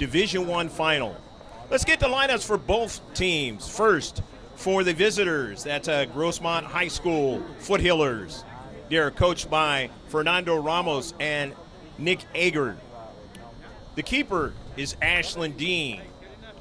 Division I final. Let's get the lineups for both teams. First, for the visitors, that's Grossmont High School Foothillers. They're coached by Fernando Ramos and Nick Ager. The keeper is Ashlyn Dean.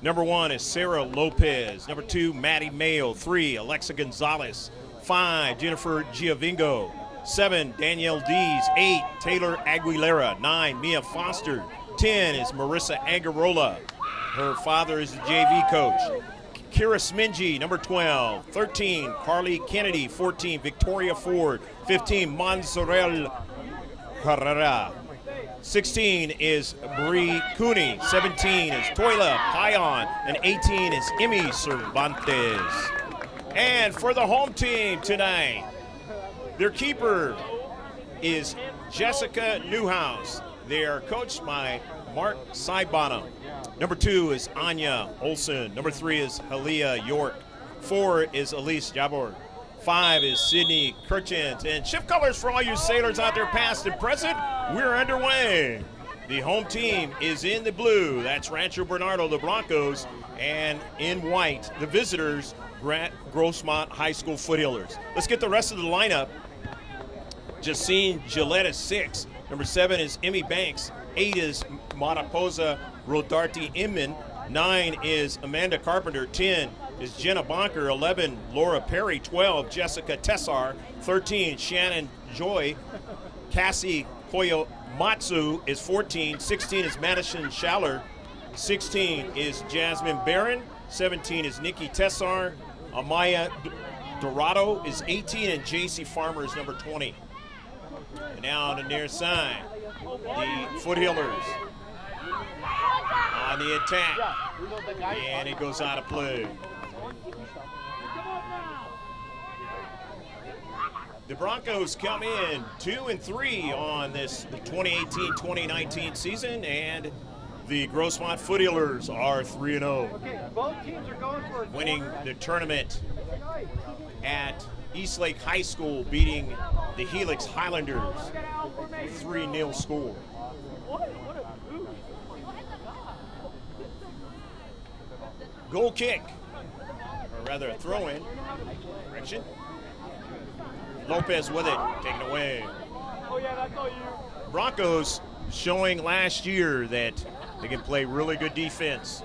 Number 1 is Sarah Lopez. Number 2, Maddie Mayo. 3, Alexa Gonzalez. 5, Jennifer Giovingo. 7, Danielle Dees. 8, Taylor Aguilera. 9, Mia Foster. 10 is Marissa Agarola. Her father is the JV coach. Kira Smingy, number 12. 13, Carly Kennedy. 14, Victoria Ford. 15, Monserrel Carrera. 16 is Brie Cooney. 17 is Toila Payan. And 18 is Emmy Cervantes. And for the home team tonight, their keeper is Jessica Newhouse. They are coached by Mark Seibonham. Number 2 is Anya Olson. Number 3 is Halia York. 4 is Elise Jabor. 5 is Sydney Kirchens. And shift colors for all you sailors out there past and present. We're underway. The home team is in the blue. That's Rancho Bernardo, the Broncos. And in white, the visitors, Grossmont High School Foothillers. Let's get the rest of the lineup. Jacine Gillette is 6. Number 7 is Emmy Banks. 8 is Mariposa Rodarte Inman. 9 is Amanda Carpenter. 10 is Jenna Bonker. 11, Laura Perry. 12, Jessica Tessar. 13, Shannon Joy. Cassie Koyomatsu is 14. 16 is Madison Schaller. 16 is Jasmine Barron. 17 is Nikki Tessar. Amaya Dorado is 18, and JC Farmer is number 20. And now on the near side, the Foothillers on the attack, and it goes out of play. The Broncos come in 2-3 on this 2018-2019 season, and the Grossmont Foothillers are 3-0, winning the tournament at Eastlake High School, beating the Helix Highlanders 3-0 score. Goal kick, or rather a throw-in. Correction. Lopez with it, taken away. Broncos showing last year that they can play really good defense.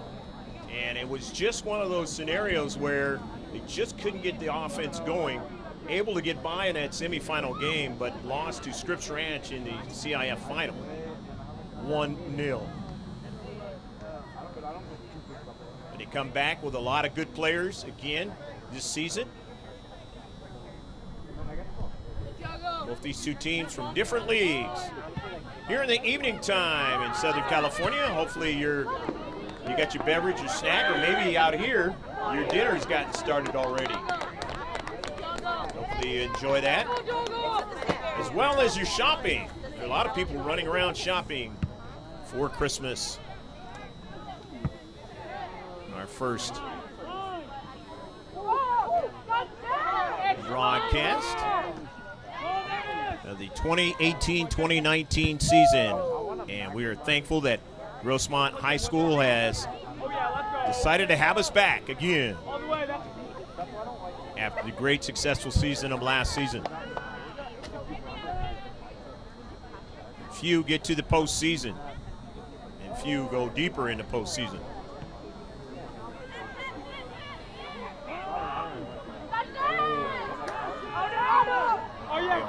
And it was just one of those scenarios where they just couldn't get the offense going. Able to get by in that semifinal game, but lost to Scripps Ranch in the CIF final. 1-0. But they come back with a lot of good players again this season. Both these two teams from different leagues. Here in the evening time in Southern California, hopefully you got your beverage or snack, or maybe out here your dinner's gotten started already. Hopefully you enjoy that, as well as your shopping. There are a lot of people running around shopping for Christmas. Our first broadcast of the 2018-2019 season, and we are thankful that Grossmont High School has decided to have us back again after the great successful season of last season. Few get to the postseason, and few go deeper in the postseason.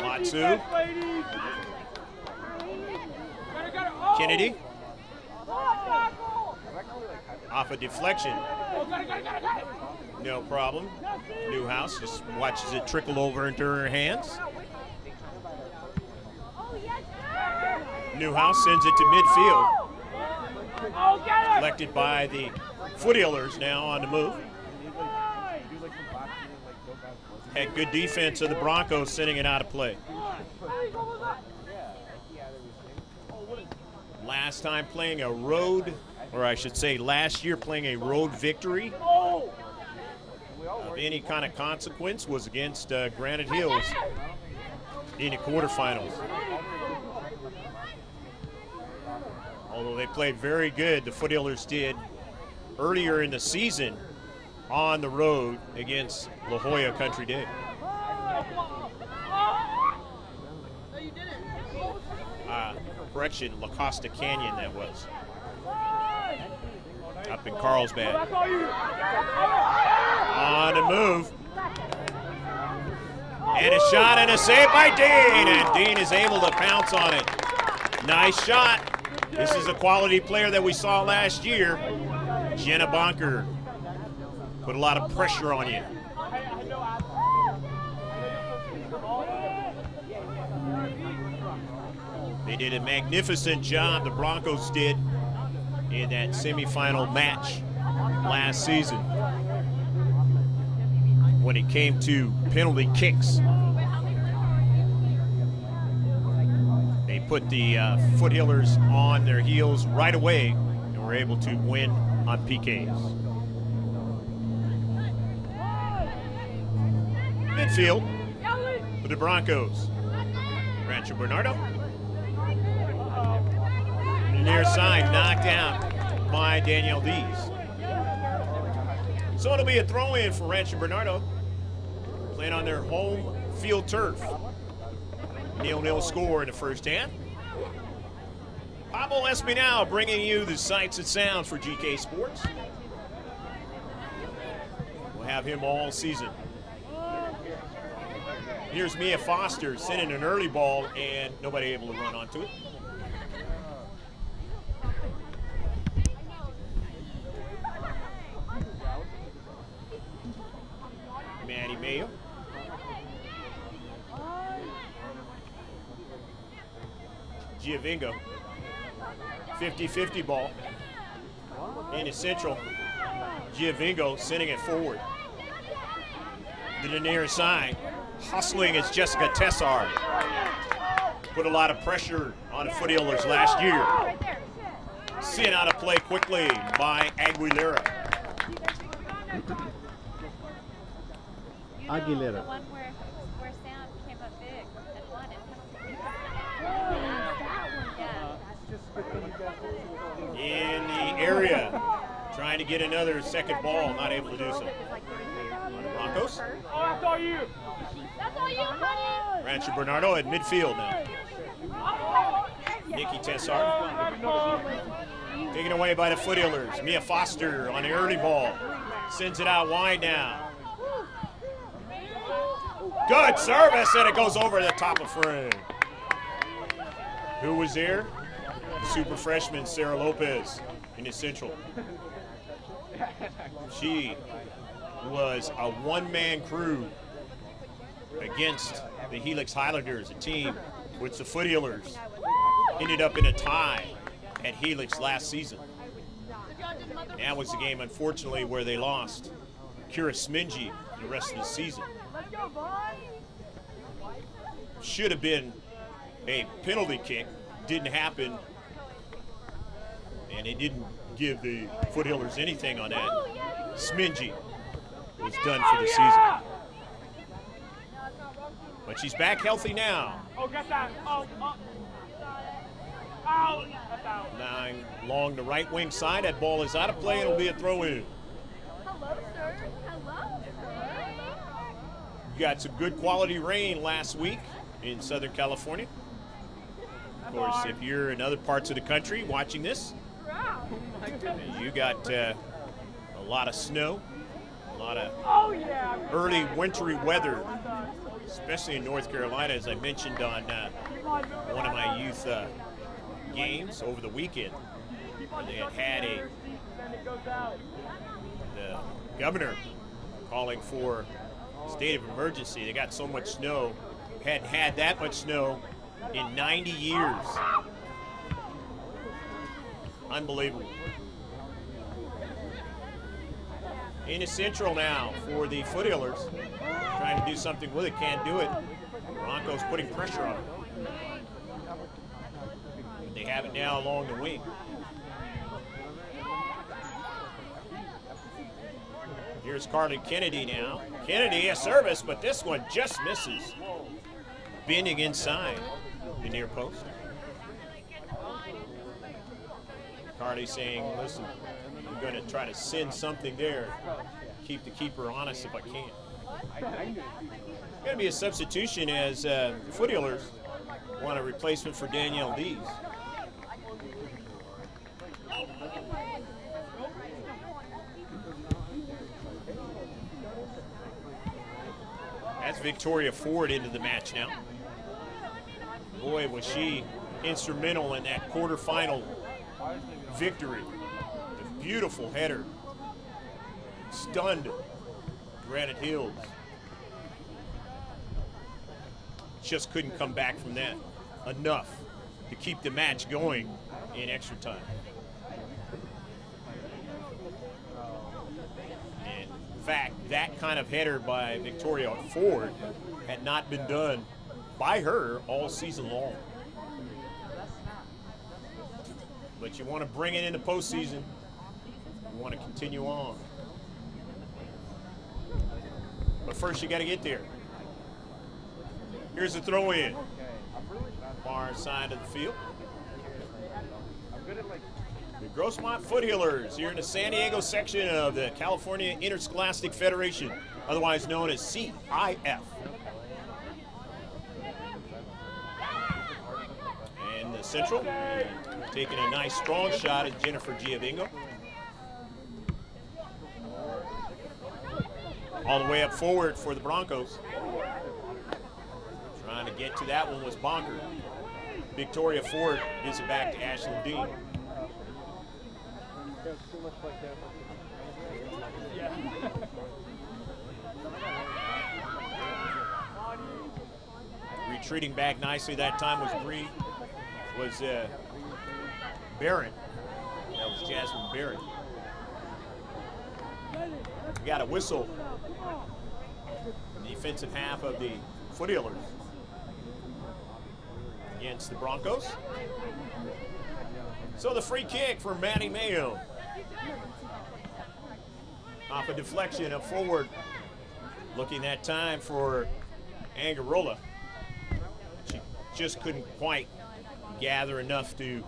Matsu. Kennedy. Off a deflection. No problem. Newhouse just watches it trickle over into her hands. Newhouse sends it to midfield. Collected by the Foothillers, now on the move. Had good defense of the Broncos, sending it out of play. Last time playing a road, or I should say last year playing a road victory of any kind of consequence was against Granite Hills in the quarterfinals. Although they played very good, the Foothillers did earlier in the season on the road against La Jolla Country Day. Correction, La Costa Canyon that was. Up in Carlsbad. On the move. And a shot and a save by Dean. And Dean is able to pounce on it. Nice shot. This is a quality player that we saw last year. Jenna Bonker. Put a lot of pressure on you. They did a magnificent job, the Broncos did, in that semifinal match last season when it came to penalty kicks. They put the Foothillers on their heels right away and were able to win on PKs. Midfield for the Broncos. Rancho Bernardo. Near side knocked out by Danielle Dees. So it'll be a throw-in for Rancho Bernardo, playing on their home field turf. 0-0 score in the first half. Pablo Espinal bringing you the sights and sounds for GK Sports. We'll have him all season. Here's Mia Foster sending an early ball and nobody able to run onto it. Maddie Mayo. Giovingo. 50-50 ball. In the central. Giovingo sending it forward. To the near side. Hustling is Jessica Tessard. Put a lot of pressure on the Foothillers last year. Sent out of play quickly by Aguilera. Aguilera. The one where Sam came up big and won it. In the area, trying to get another second ball, not able to do so. On the Broncos. That's all you. That's all you, honey. Rancho Bernardo at midfield now. Nikki Tessard. Taken away by the Foothillers. Mia Foster on the early ball. Sends it out wide now. Good service, and it goes over the top of frame. Who was there? Super freshman Sarah Lopez in the central. She was a one-man crew against the Helix Highlanders, a team which the Foothillers ended up in a tie at Helix last season. That was the game, unfortunately, where they lost Kira Smingy the rest of the season. Should have been a penalty kick, didn't happen, and it didn't give the Foothillers anything on that. Smingy was done for the season. But she's back healthy now. Oh, get that. Oh. Now along the right wing side, that ball is out of play and it'll be a throw-in. Hello, sir. Hello. You got some good quality rain last week in Southern California. Of course, if you're in other parts of the country watching this, you got a lot of snow, a lot of early wintry weather, especially in North Carolina, as I mentioned on one of my youth games over the weekend, where they had the governor calling for state of emergency. They got so much snow, hadn't had that much snow in 90 years. Unbelievable. In the central now for the Foothillers, trying to do something with it, can't do it. Broncos putting pressure on them. They have it now along the wing. Here's Carly Kennedy now. Kennedy, a service, but this one just misses. Bending inside the near post. Cardi saying, listen, I'm going to try to send something there, keep the keeper honest if I can. Going to be a substitution as Foothillers want a replacement for Danielle Dees. That's Victoria Ford into the match now. Boy, was she instrumental in that quarterfinal victory. A beautiful header. Stunned Granite Hills. Just couldn't come back from that enough to keep the match going in extra time. And in fact, that kind of header by Victoria Ford had not been done by her all season long. But you want to bring it into postseason. You want to continue on. But first you got to get there. Here's the throw in. Far side of the field. The Grossmont Foothillers here in the San Diego section of the California Interscholastic Federation, otherwise known as CIF. And the Central taking a nice strong shot at Jennifer Giovingo. All the way up forward for the Broncos. Trying to get to that one was Bonker. Victoria Ford gives it back to Ashlyn Dean. Retreating back nicely that time was Barron. That was Jasmine Barron. We got a whistle in the defensive half of the Foothillers against the Broncos. So the free kick for Maddie Mayo. Off a deflection up forward. Looking that time for Angarola. She just couldn't quite gather enough to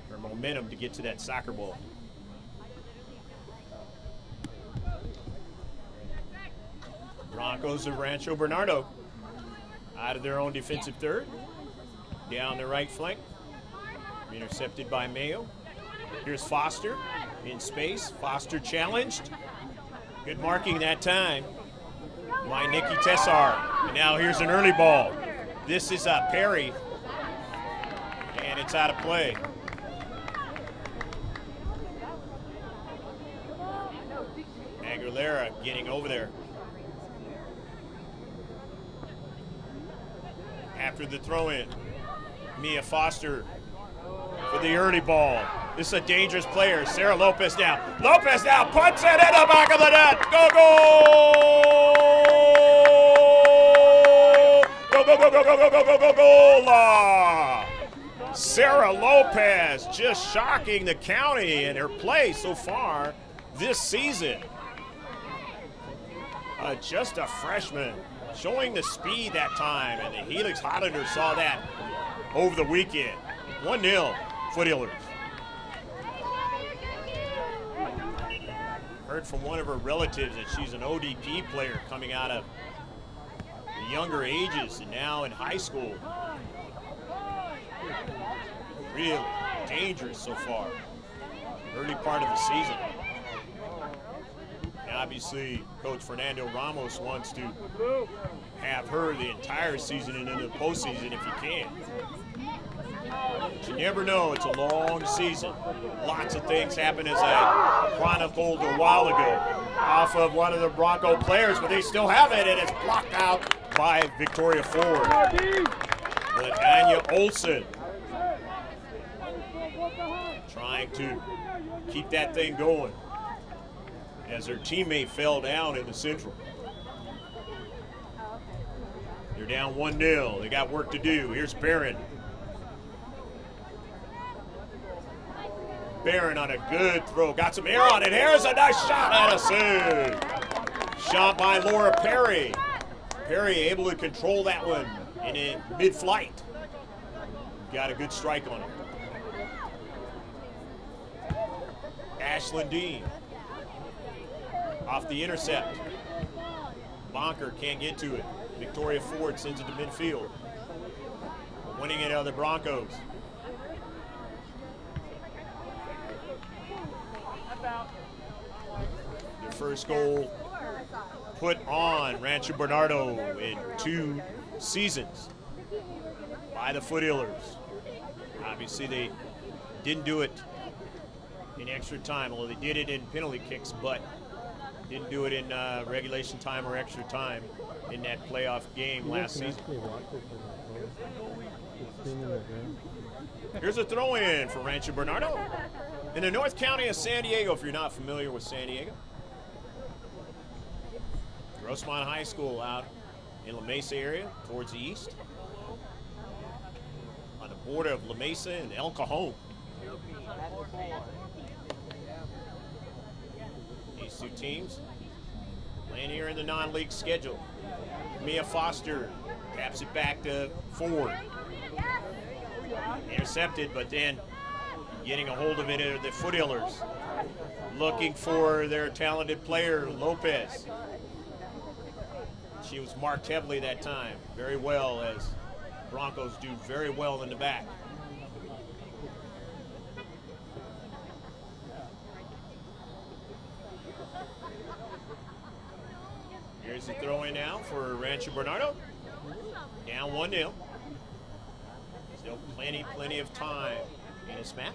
her momentum to get to that soccer ball. Broncos of Rancho Bernardo out of their own defensive third. Down the right flank. Intercepted by Mayo. Here's Foster in space. Foster challenged. Good marking that time by Nikki Tessar. And now here's an early ball. This is Perry. And it's out of play. Aguilera getting over there. After the throw-in, Mia Foster for the early ball. This is a dangerous player. Sarah Lopez now. Lopez now puts it in the back of the net. Go, go! Go, go, go, go, go, go, go, go, go, goal! Sarah Lopez just shocking the county in her play so far this season. Just a freshman. Showing the speed that time, and the Helix Highlanders saw that over the weekend. 1-0, Foothillers. Heard from one of her relatives that she's an ODP player coming out of the younger ages and now in high school. Really dangerous so far. Early part of the season. Obviously, Coach Fernando Ramos wants to have her the entire season and into the postseason if you can. But you never know. It's a long season. Lots of things happen, as I chronicled a while ago, off of one of the Bronco players, but they still have it, and it's blocked out by Victoria Ford. But Anya Olsen trying to keep that thing going as her teammate fell down in the Central. They're down 1-0. They got work to do. Here's Barron. Barron on a good throw. Got some air on it. Here's a nice shot and a save. Shot by Laura Perry. Perry able to control that one in mid-flight. Got a good strike on it. Ashlyn Dean. Off the intercept. Bonker can't get to it. Victoria Ford sends it to midfield. Winning it out of the Broncos. Their first goal put on Rancho Bernardo in 2 seasons by the Foothillers. Obviously, they didn't do it in extra time, although they did it in penalty kicks, but didn't do it in regulation time or extra time in that playoff game last season. Here's a throw-in for Rancho Bernardo in the North County of San Diego, if you're not familiar with San Diego. Grossmont High School out in La Mesa area towards the east. On the border of La Mesa and El Cajon. These 2 teams playing here in the non-league schedule. Mia Foster taps it back to Ford. Intercepted, but then getting a hold of it are the Foothillers. Looking for their talented player, Lopez. She was marked heavily that time, very well, as Broncos do very well in the back. Here's the throw in now for Rancho Bernardo. Down 1-0. Still plenty of time in this match.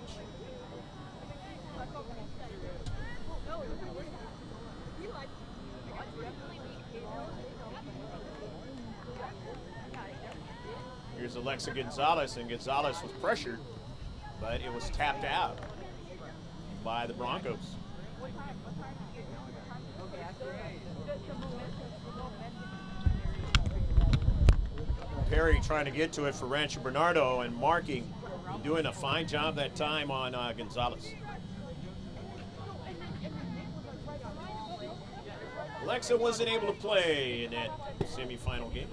Here's Alexa Gonzalez, and Gonzalez was pressured, but it was tapped out by the Broncos. Perry trying to get to it for Rancho Bernardo and marking, doing a fine job that time on Gonzalez. Alexa wasn't able to play in that semifinal game.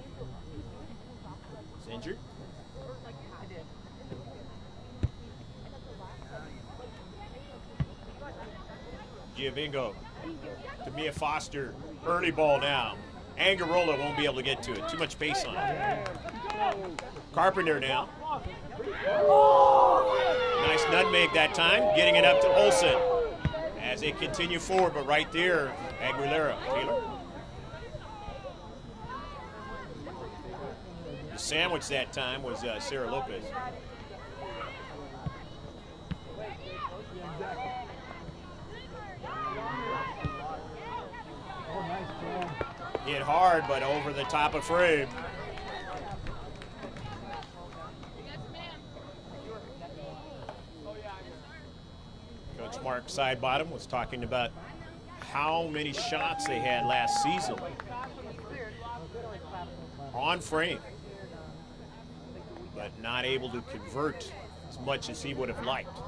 He's injured. Giovingo to Mia Foster. Early ball now. Angarola won't be able to get to it. Too much pace on it. Carpenter now. Nice nutmeg that time. Getting it up to Olsen as they continue forward, but right there, Aguilera, Taylor. The sandwich that time was Sarah Lopez. Hit hard, but over the top of frame. Coach Mark Sidebottom was talking about how many shots they had last season on frame, but not able to convert as much as he would have liked.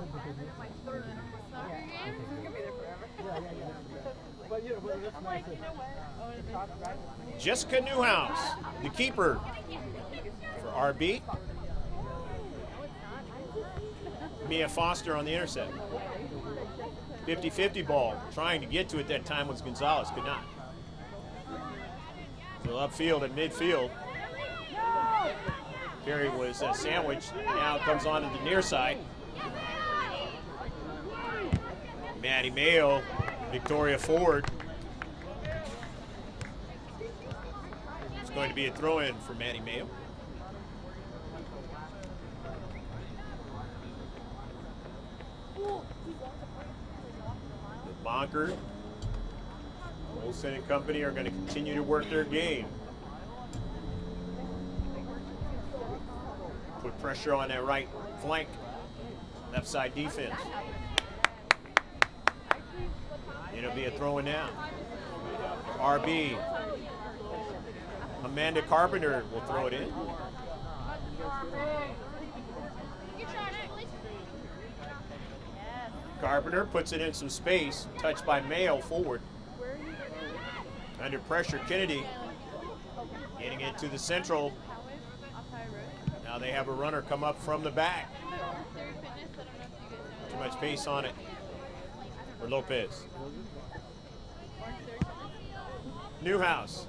Jessica Newhouse, the keeper for RB. Mia Foster on the intercept. 50-50 ball. Trying to get to it that time was Gonzalez. Could not. So upfield and midfield. Perry was sandwiched. Now it comes on to the near side. Maddie Mayo, Victoria Ford. It's going to be a throw-in for Maddie Mayo. Bonker, Olsen and company are going to continue to work their game. Put pressure on that right flank, left side defense. It'll be a throw in now. RB. Amanda Carpenter will throw it in. Carpenter puts it in some space, touched by Mayo forward. Under pressure, Kennedy getting it to the central. Now they have a runner come up from the back. Too much pace on it. for Lopez. Newhouse.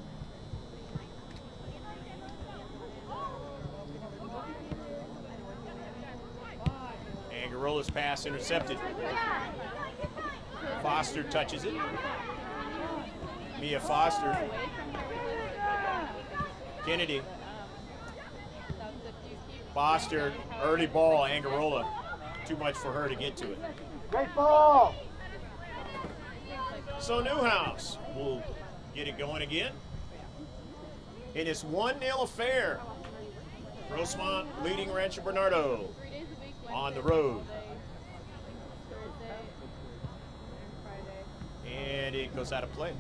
Angarola's pass intercepted. Foster touches it. Mia Foster. Kennedy. Foster, early ball, Angarola. Too much for her to get to it. Great ball. So Newhouse will get it going again. It is 1-0 affair. Grossmont leading Rancho Bernardo on the road. And it goes out of play.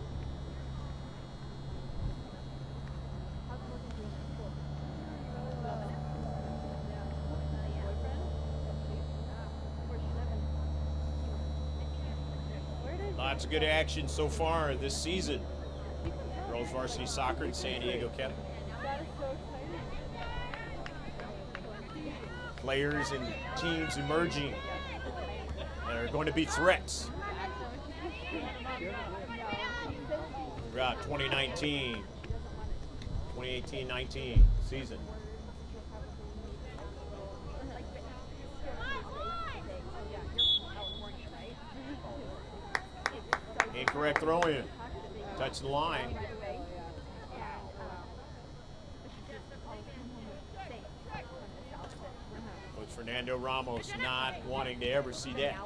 Lots of good action so far this season. Girls varsity soccer in San Diego County. Players and teams emerging that are going to be threats throughout 2019, 2018-19 season. Incorrect throw in. Touch the line. Coach Fernando Ramos not wanting to ever see that.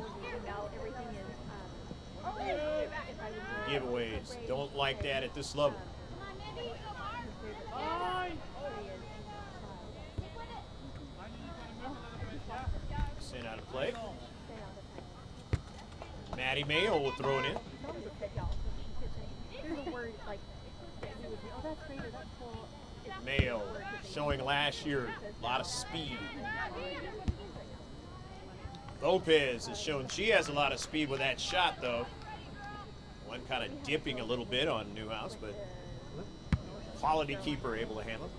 Giveaways. Don't like that at this level. Sent out of play. Maddie Mayo will throw it in. Mayo showing last year a lot of speed. Lopez has shown she has a lot of speed with that shot, though. One kind of dipping a little bit on Newhouse, but quality keeper able to handle it.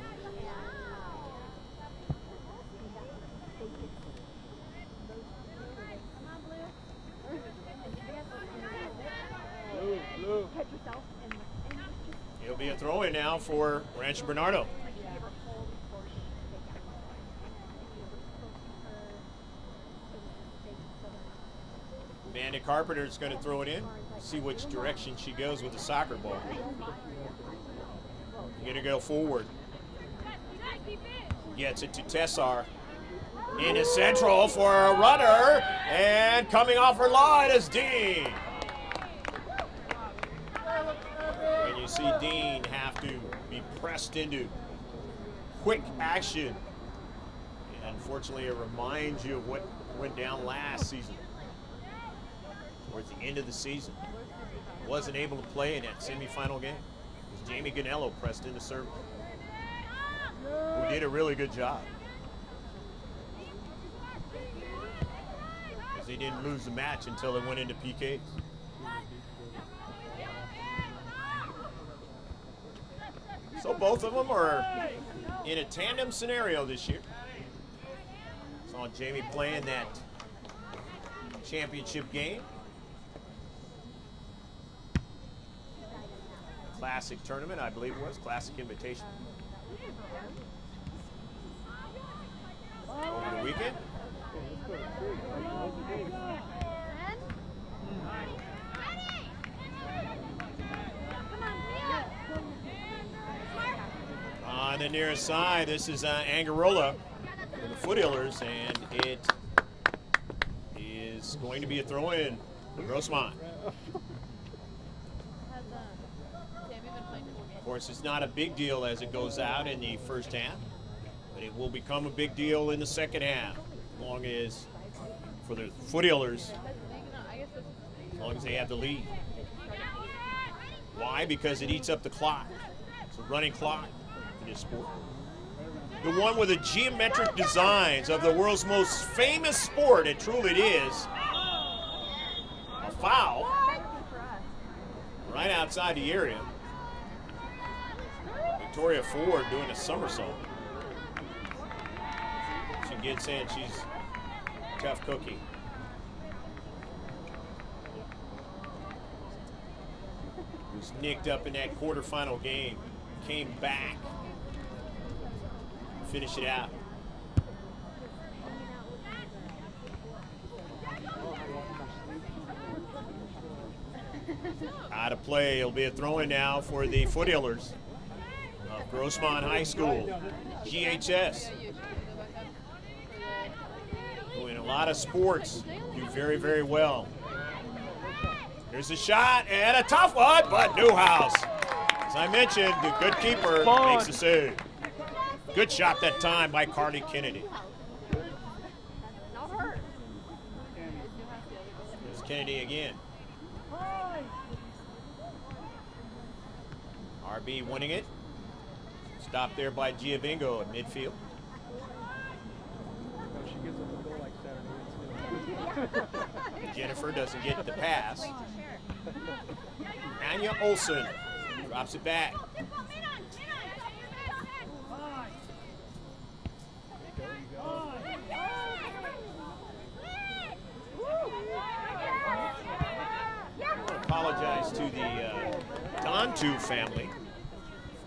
It'll be a throw-in now for Rancho Bernardo. Amanda Carpenter's going to throw it in. See which direction she goes with the soccer ball. Going to go forward. Gets it to Tessar. Into central for a runner. And coming off her line is Dean. And you see Dean have to be pressed into quick action. And unfortunately, it reminds you of what went down last season. Towards the end of the season. Wasn't able to play in that semifinal game. It was Jamie Ganello pressed into service, who did a really good job. Because they didn't lose the match until it went into PKs. So both of them are in a tandem scenario this year. Saw Jamie playing that championship game. Classic tournament, I believe it was. Classic invitation. Over the weekend. On the near side, this is Angarola for the Foothillers, and it is going to be a throw-in for Grossmont. Of course, it's not a big deal as it goes out in the first half, but it will become a big deal in the second half, as long as, for the Foothillers, as long as they have the lead. Why? Because it eats up the clock. It's a running clock in this sport. The one with the geometric designs of the world's most famous sport, it truly is, a foul right outside the area. Victoria Ford doing a somersault. She gets in, she's a tough cookie. was nicked up in that quarterfinal game. Came back. Finish it out. Out of play. It'll be a throw-in now for the Foothillers of Grossmont High School, GHS. Who in a lot of sports do very, very well. Here's a shot and a tough one, but Newhouse. As I mentioned, the good keeper makes the save. Good shot that time by Carly Kennedy. There's Kennedy again. RB winning it. Stopped there by Giovingo at midfield. Jennifer doesn't get the pass. Anya Olsen drops it back. Apologize to the Dontu family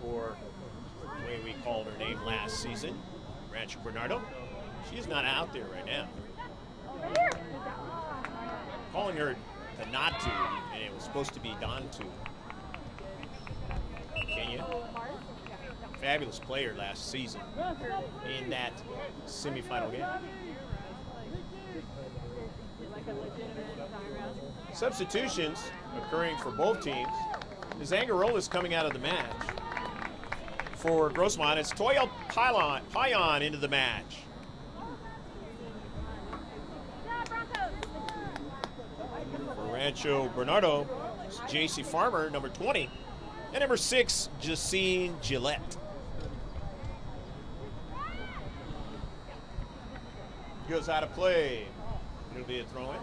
for the way we called her name last season, Rancho Bernardo. She's not out there right now. Calling her the Natu, and it was supposed to be Dontu. Kenya, fabulous player last season in that semifinal game. Substitutions occurring for both teams. Zangarola's coming out of the match. For Grossmont, it's Toya Payan into the match. For Rancho Bernardo, it's J.C. Farmer, number 20. And number 6, Jacine Gillette. Goes out of play. It'll be a throw-in.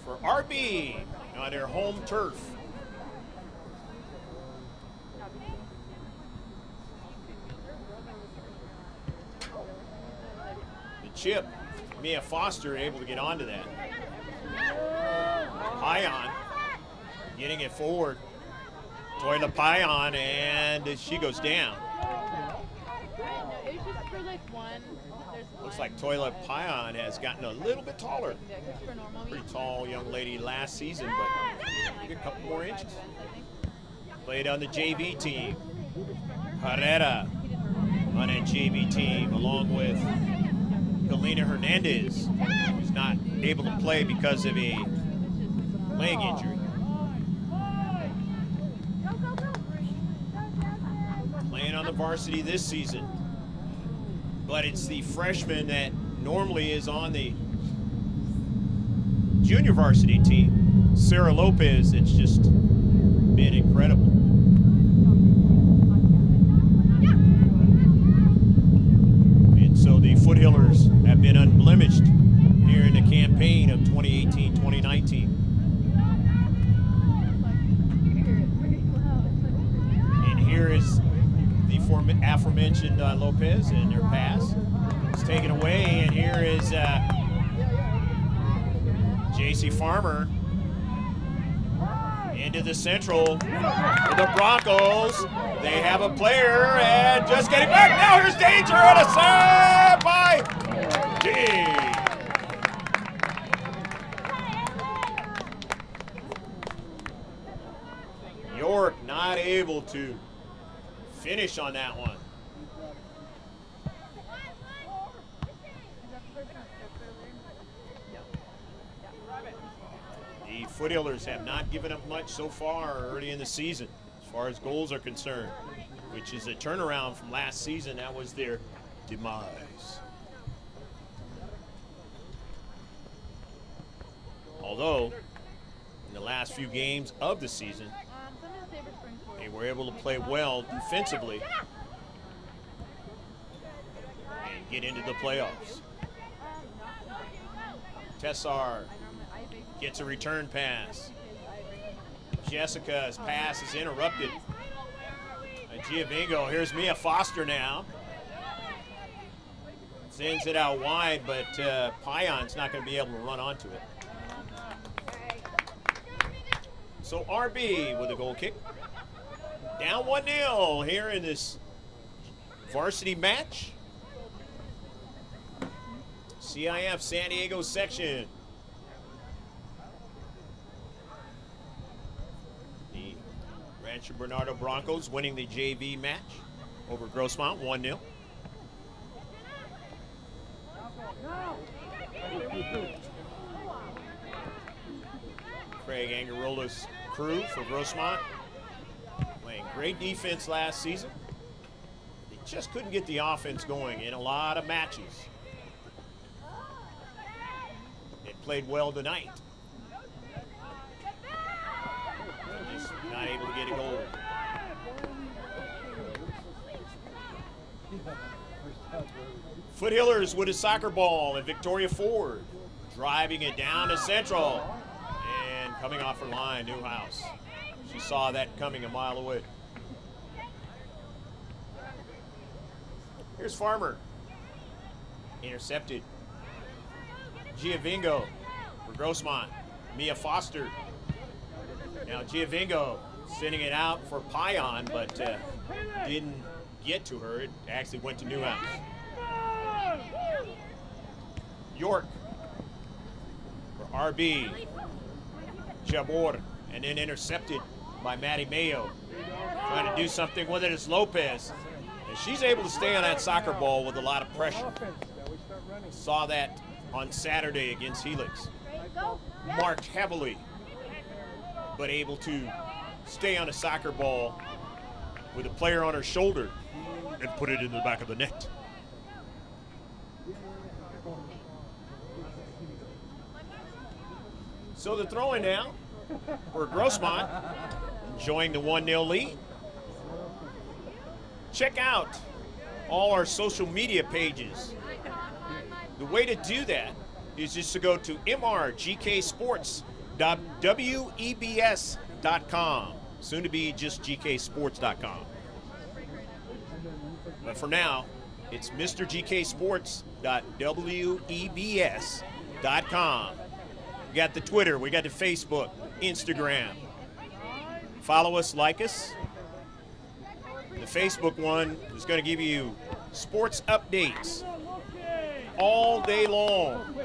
For RB on their home turf. The chip, Mia Foster able to get onto that. Payan getting it forward. Toila Payan, and she goes down. Looks like Toila Payan has gotten a little bit taller. Pretty tall young lady last season, but a couple more inches. Played on the JV team. Herrera on that JV team, along with Galena Hernandez, who's not able to play because of a leg injury. Playing on the varsity this season. But it's the freshman that normally is on the junior varsity team, Sarah Lopez. It's just been incredible. And so the Foothillers have been unblemished here in the campaign of 2018-2019. And here is the aforementioned Lopez, and their pass is taken away, and here is J.C. Farmer into the central for the Broncos. They have a player, and just getting back. Now here's danger, and a save by G. York not able to finish on that one. The Foothillers have not given up much so far early in the season as far as goals are concerned, which is a turnaround from last season. That was their demise. Although, in the last few games of the season, they were able to play well defensively and get into the playoffs. Tessar gets a return pass. Jessica's pass is interrupted. Giovingo, here's Mia Foster now. Sends it out wide, but Payan's not going to be able to run onto it. So RB with a goal kick. Down 1-0 here in this varsity match. CIF San Diego section. The Rancho Bernardo Broncos winning the JV match over Grossmont 1-0. Craig Angarola's crew for Grossmont playing great defense last season. They just couldn't get the offense going in a lot of matches. They played well tonight. Just not able to get a goal. Foothillers with a soccer ball and Victoria Ford driving it down to Central. And coming off her line, Newhouse. She saw that coming a mile away. Here's Farmer. Intercepted. Giavingo for Grossmont. Mia Foster. Now Giavingo sending it out for Pion, but didn't get to her. It actually went to Newhouse. York for RB. Jabor, and then intercepted by Maddie Mayo. Trying to do something with it is Lopez. And she's able to stay on that soccer ball with a lot of pressure. Saw that on Saturday against Helix. Marked heavily, but able to stay on a soccer ball with a player on her shoulder and put it in the back of the net. So the throw-in now for Grossmont, enjoying the 1-0 lead. Check out all our social media pages. The way to do that is just to go to mrgksports.webs.com, soon to be just gksports.com. But for now, it's mrgksports.webs.com. We got the Twitter, we got the Facebook, Instagram. Follow us, like us. The Facebook one is going to give you sports updates all day long.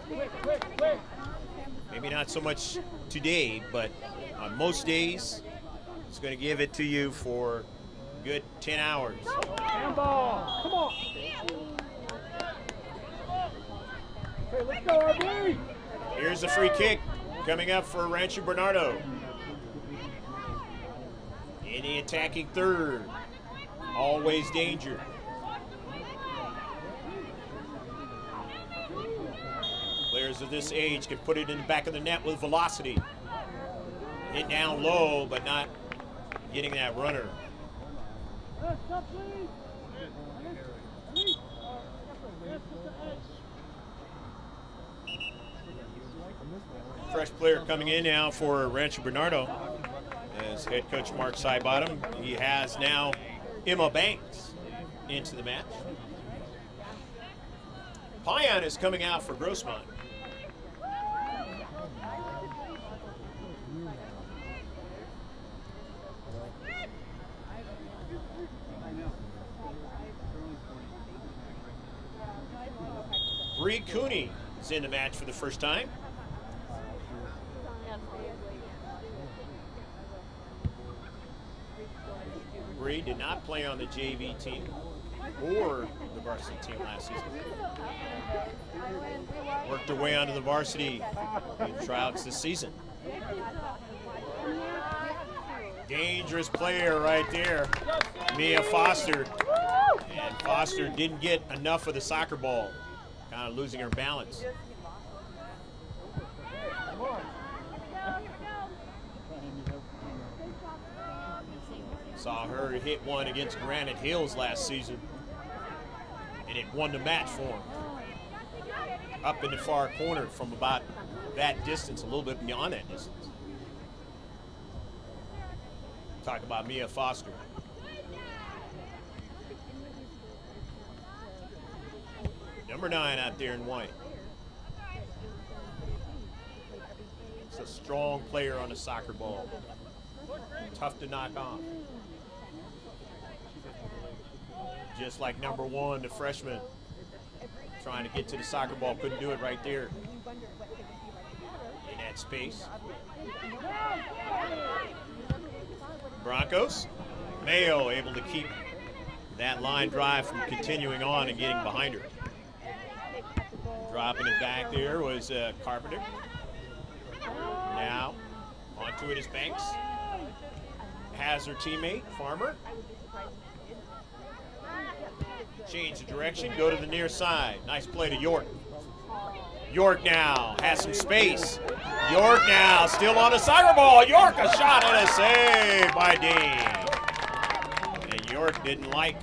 Maybe not so much today, but on most days, it's going to give it to you for a good 10 hours. Handball. Come on. Okay, let's go, RB. Here's the free kick coming up for Rancho Bernardo. In the attacking third, always danger. Players of this age can put it in the back of the net with velocity. Hit down low, but not getting that runner. Fresh player coming in now for Rancho Bernardo as head coach Mark Sidebottom. He has now Emma Banks into the match. Pion is coming out for Grossmont. Bree Cooney is in the match for the first time. Bree did not play on the JV team or the varsity team last season. Worked her way onto the varsity in tryouts this season. Dangerous player right there, Mia Foster. And Foster didn't get enough of the soccer ball, kind of losing her balance. Saw her hit one against Granite Hills last season, and it won the match for him. Up in the far corner from about that distance, a little bit beyond that distance. Talk about Mia Foster. Number 9 out there in white. It's a strong player on a soccer ball. Tough to knock off. Just like number 1, the freshman. Trying to get to the soccer ball, couldn't do it right there. In that space. Broncos. Mayo able to keep that line drive from continuing on and getting behind her. Dropping it back there was Carpenter. Now, onto it is Banks. Has her teammate, Farmer. Change the direction, go to the near side. Nice play to York. York now has some space. York now still on the soccer ball. York a shot and a save by Dean. And York didn't like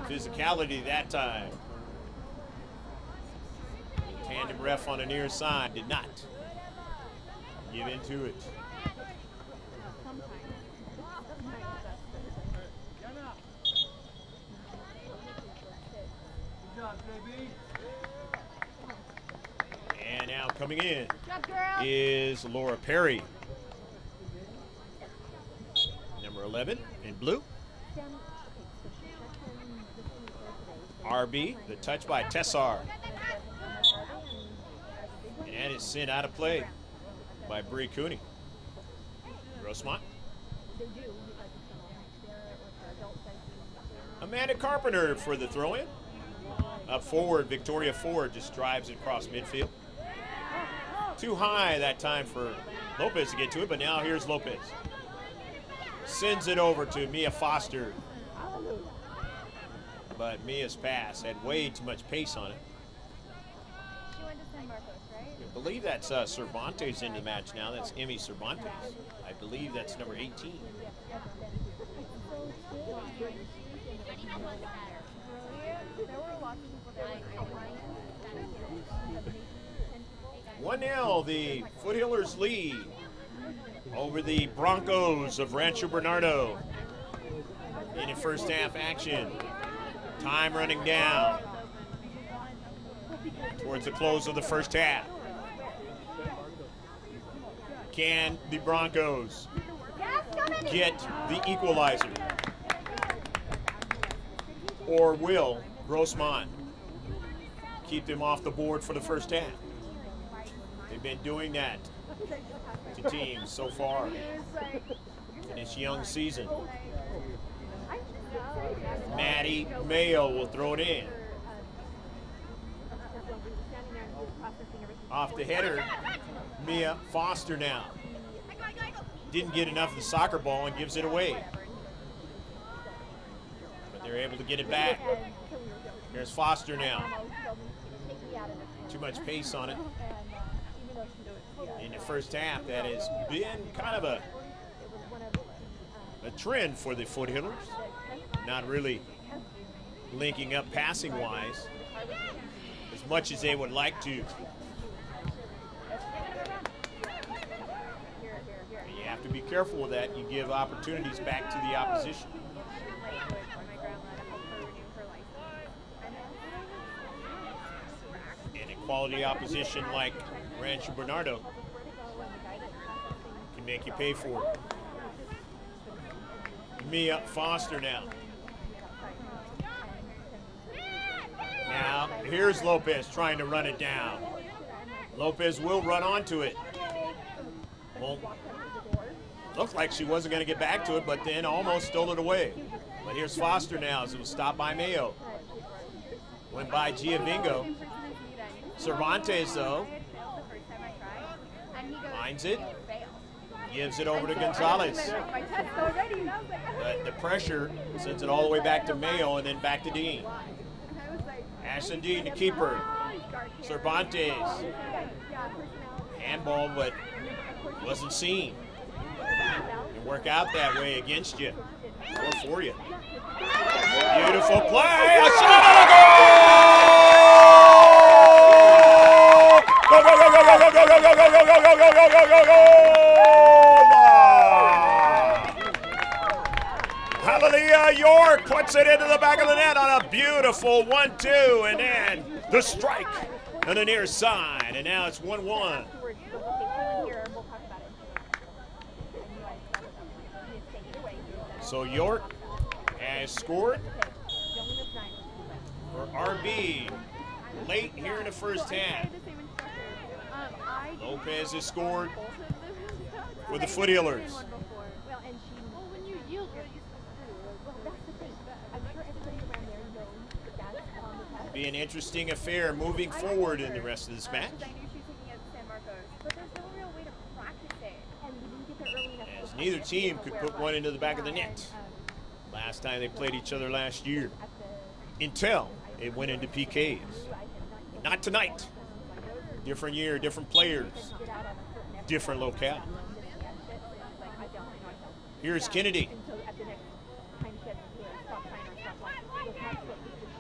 physicality that time. The tandem ref on the near side did not give into it. And now coming in is Laura Perry. Number 11 in blue. RB, the touch by Tessar. And that is sent out of play by Bree Cooney. Grossmont. Amanda Carpenter for the throw-in. Up forward, Victoria Ford just drives it across midfield. Too high that time for Lopez to get to it, but now here's Lopez. Sends it over to Mia Foster. But Mia's pass had way too much pace on it. She went to San Marcos, right? I believe that's Cervantes in the match now. That's Emmy Cervantes. I believe that's number 18. There were lots of people there. 1-0, the Foothillers lead over the Broncos of Rancho Bernardo in the first half action. Time running down towards the close of the first half. Can the Broncos get the equalizer? Or will Grossmont keep them off the board for the first half? They've been doing that to teams so far in this young season. Maddie Mayo will throw it in. Off the header, Mia Foster now. Didn't get enough of the soccer ball and gives it away. But they're able to get it back. Here's Foster now. Too much pace on it. In the first half, that has been kind of a trend for the Foothillers. Not really linking up passing-wise as much as they would like to. You have to be careful with that. You give opportunities back to the opposition. And a quality opposition like Rancho Bernardo can make you pay for it. Mia Foster now. Now, here's Lopez trying to run it down. Lopez will run onto it. Well, looked like she wasn't going to get back to it, but then almost stole it away. But here's Foster now, as it was stopped by Mayo. Went by Giavingo. Cervantes, though, finds it. Gives it over to Gonzalez. But the pressure sends it all the way back to Mayo and then back to Dean. Ashton Dean, the keeper. Cervantes. Handball, but wasn't seen. Can work out that way against you or for you. Beautiful play. A shot on a goal! Go, go, go, go, go, go, go, go, go, go, go, go, go, go, go, go! Hallelujah, York puts it into the back of the net on a beautiful 1-2, and then the strike on the near side, and now it's 1-1. So York has scored for RB late here in the first half. Lopez has scored for the Foot Healers. Be an interesting affair moving forward in the rest of this match. As neither team could put one into the back of the net. Last time they played each other last year. Until it went into PKs. Not tonight. Different year, different players, different locale. Here's Kennedy.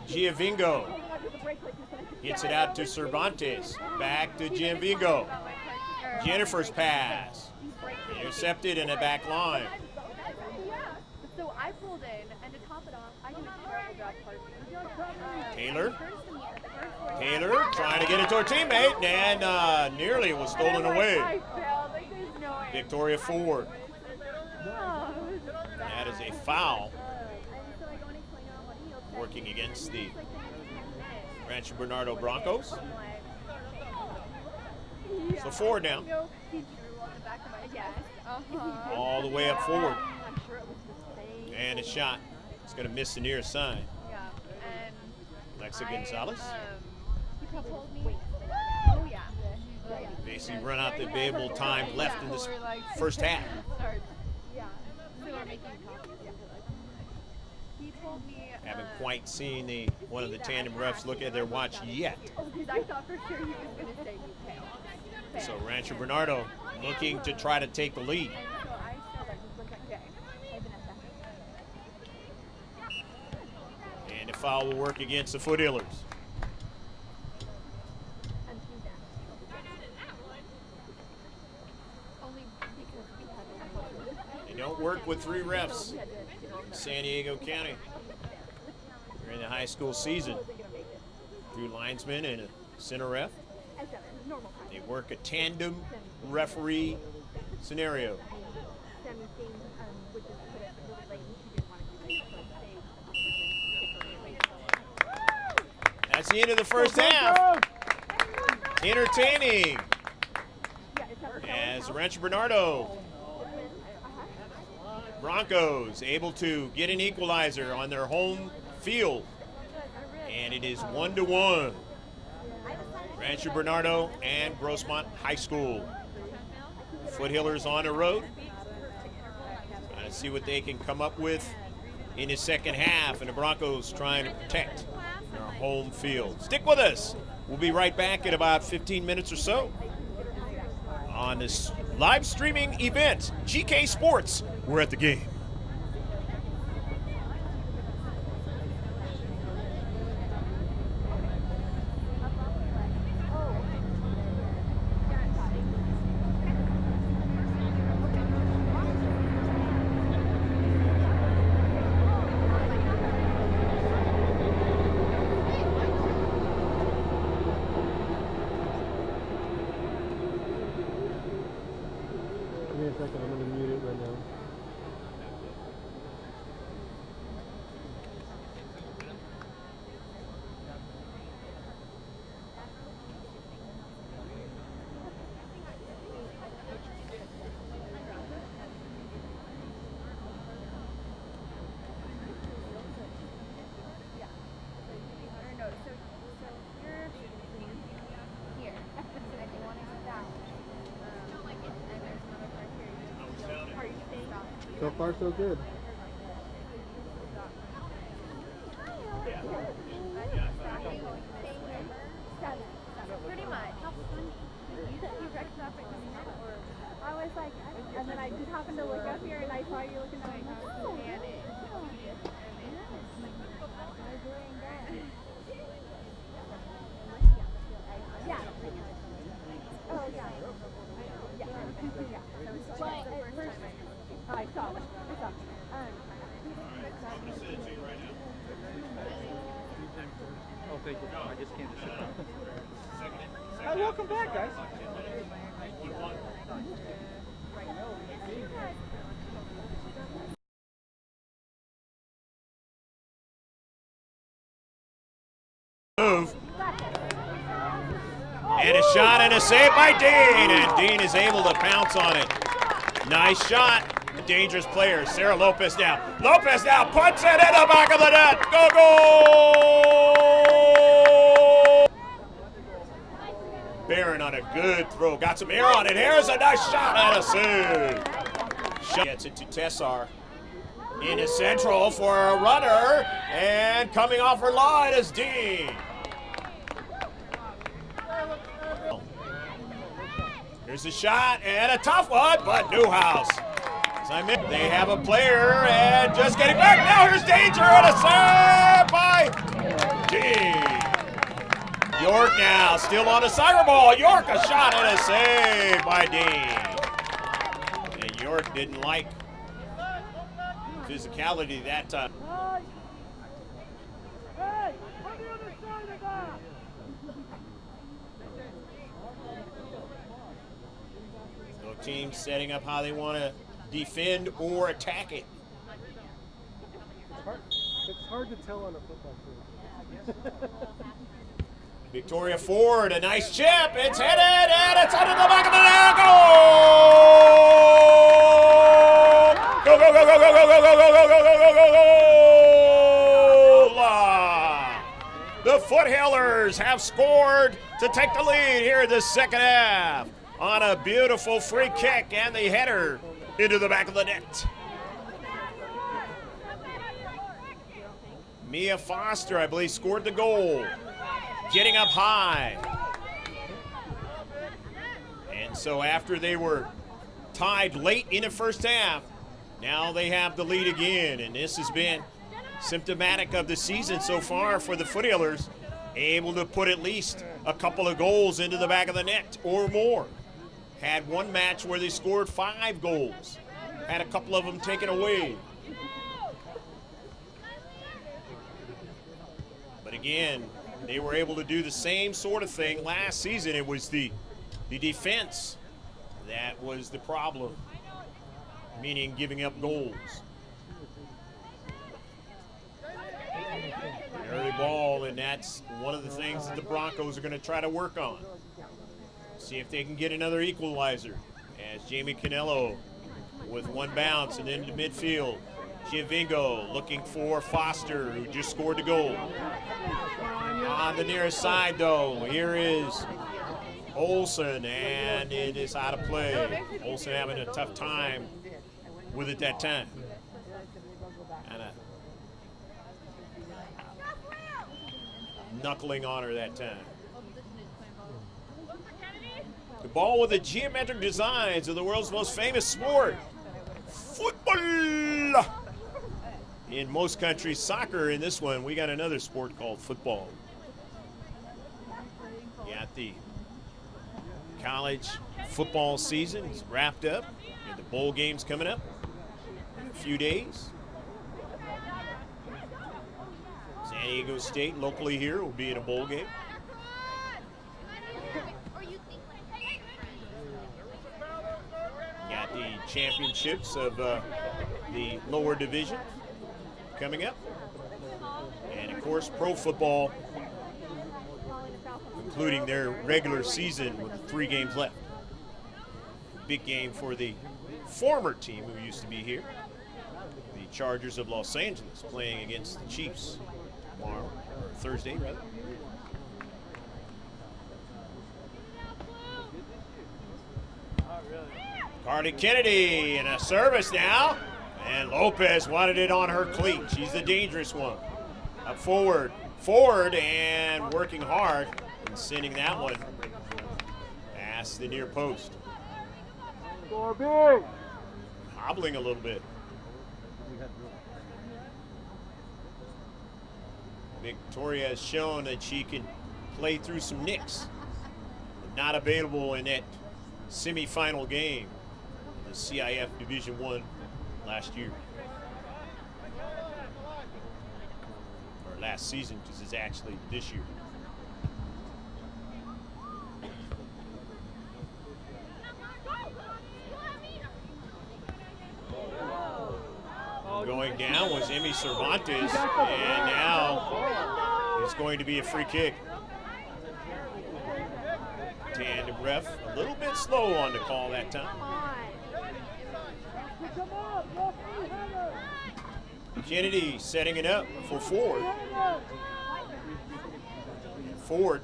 Giovingo gets it out to Cervantes. Back to Giovingo. Jennifer's pass. Intercepted in the back line. So I pulled in, and to top it off, I did a terrible job parking. Taylor trying to get it to her teammate, and nearly was stolen away. I failed. Like, there's no way. Victoria Ford. That is a foul. Working against the Rancho Bernardo Broncos. So Ford now. All the way up forward. And a shot. It's going to miss the nearest side. Alexa Gonzalez. He told me, oh yeah. Basically run out the available time left in this first half. He told me. Haven't quite seen one of the tandem refs look at their watch yet. Because I thought for sure he was going to say you failed. So Rancho Bernardo looking to try to take the lead. And the foul will work against the Foot Healers. They don't work with 3 refs in San Diego County during the high school season. 2 linesmen and a center ref. They work a tandem referee scenario. That's the end of the first half. Entertaining as Rancho Bernardo Broncos able to get an equalizer on their home field. And it is 1-1. Rancho Bernardo and Grossmont High School. Foot Healers on the road. Trying to see what they can come up with in the second half. And the Broncos trying to protect their home field. Stick with us. We'll be right back in about 15 minutes or so on this live streaming event. GK Sports. We're at the game. Give me a second, I'm going to mute it right now. So far, so good. Pretty much. I was like, and then I just happened to look up here and I saw you looking at me. Oh, yeah. Oh, yeah. Yeah. Well, at first, I saw it. Oh, thank you. I just came to sit down. Welcome back, guys. Move. And a shot and a save by Dean. And Dean is able to pounce on it. Nice shot. A dangerous player. Sarah Lopez now. Lopez now puts it in the back of the net. Go, goal! Barron on a good throw. Got some air on it. Here's a nice shot and a save. Gets it to Tessar. Into central for a runner. And coming off her line is Dean. Here's a shot and a tough one, but Newhouse. As I mentioned, they have a player and just getting back. Now here's danger and a save by Dean. York now still on a soccer ball. York a shot and a save by Dean. And York didn't like physicality that time. So teams setting up how they want to defend or attack it. It's hard to tell on a football field. Victoria Ford, a nice chip. It's headed and it's under the back of the net. Goal! Go, go, go, go, go, go, go, go, go, go, go, go, go, go, go! The Foothillers have scored to take the lead here in the second half on a beautiful free kick and the header into the back of the net. Mia Foster, I believe, scored the goal. Getting up high. And so after they were tied late in the first half, now they have the lead again. And this has been symptomatic of the season so far for the Foothillers, able to put at least a couple of goals into the back of the net or more. Had one match where they scored 5 goals. Had a couple of them taken away. But again, they were able to do the same sort of thing last season. It was the defense that was the problem, meaning giving up goals. An early ball, and that's one of the things that the Broncos are going to try to work on. See if they can get another equalizer. As Jamie Canello with one bounce and into midfield. Giovingo looking for Foster, who just scored the goal. On the nearest side, though, here is Olsen, and it is out of play. Olsen having a tough time with it that time. Kind of knuckling on her that time. The ball with the geometric designs of the world's most famous sport, football. In most countries, soccer. In this one, we got another sport called football. Got the college football season is wrapped up, and the bowl games coming up in a few days. San Diego State, locally here, will be in a bowl game. Got the championships of the lower division coming up. And of course, pro football, including their regular season with 3 games left. Big game for the former team who used to be here, the Chargers of Los Angeles, playing against the Chiefs tomorrow, or Thursday rather. Carly Kennedy in a service now, and Lopez wanted it on her cleat. She's the dangerous one. Up forward, and working hard and sending that one past the near post. Score big. Hobbling a little bit. Victoria has shown that she can play through some nicks. Not available in that semifinal game, the CIF Division I last year. Or last season, because it's actually this year. Going down was Emmy Cervantes, and now It's going to be a free kick. Tandem ref a little bit slow on the call that time. Kennedy setting it up for Ford. Ford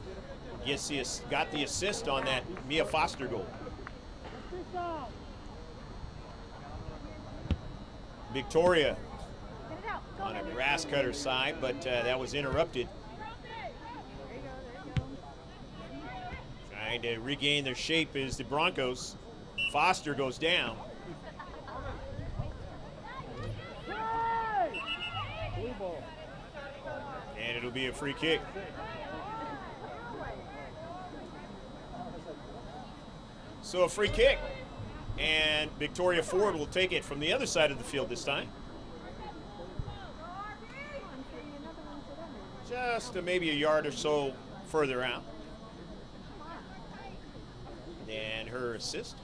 got the assist on that Mia Foster goal. Victoria on a grass cutter side, but that was interrupted. Trying to regain their shape is the Broncos. Foster goes down. And it'll be a free kick. So a free kick. And Victoria Ford will take it from the other side of the field this time. Just maybe a yard or so further out. And her assist.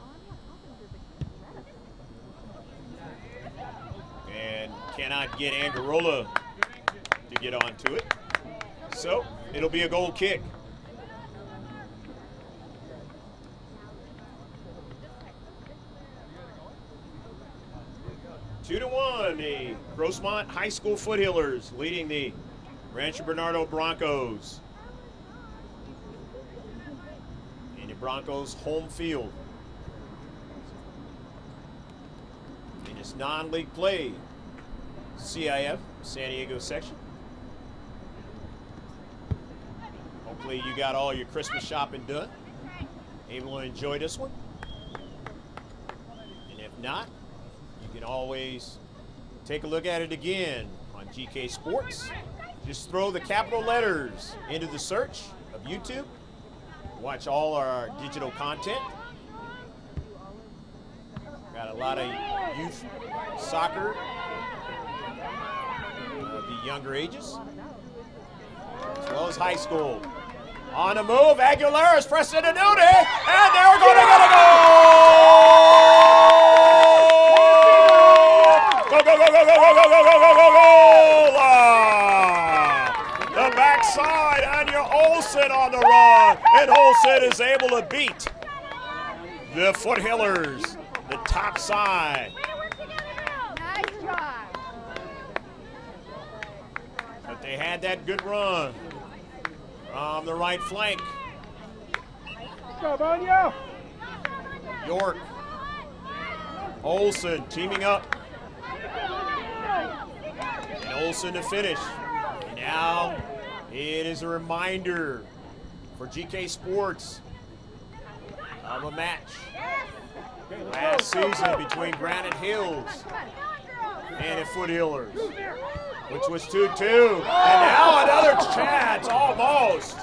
And cannot get Angarola to get onto it. So it'll be a goal kick. Two to one, the Grossmont High School Foothillers leading the Rancho Bernardo Broncos. In the Broncos' home field. In this non-league play, CIF, San Diego section. Hopefully you got all your Christmas shopping done. Able to enjoy this one. And if not, you can always take a look at it again on GK Sports. Just throw the capital letters into the search of YouTube. Watch all our digital content. Got a lot of youth soccer of the younger ages, as well as high school. On the move, Aguilera's pressing to Nudie, and they're going to get a goal! Go, go, go, go, go, go, go, go, go, go, go, go! The backside, Anya Olsen on the run, and Olsen is able to beat the Foothillers, the top side. Nice try. But they had that good run from the right flank. Go, Anya! York, Olsen teaming up. And Olsen to finish. And now it is a reminder for GK Sports of a match last season between Granite Hills and the Foothillers, which was 2-2. And now another chance, almost,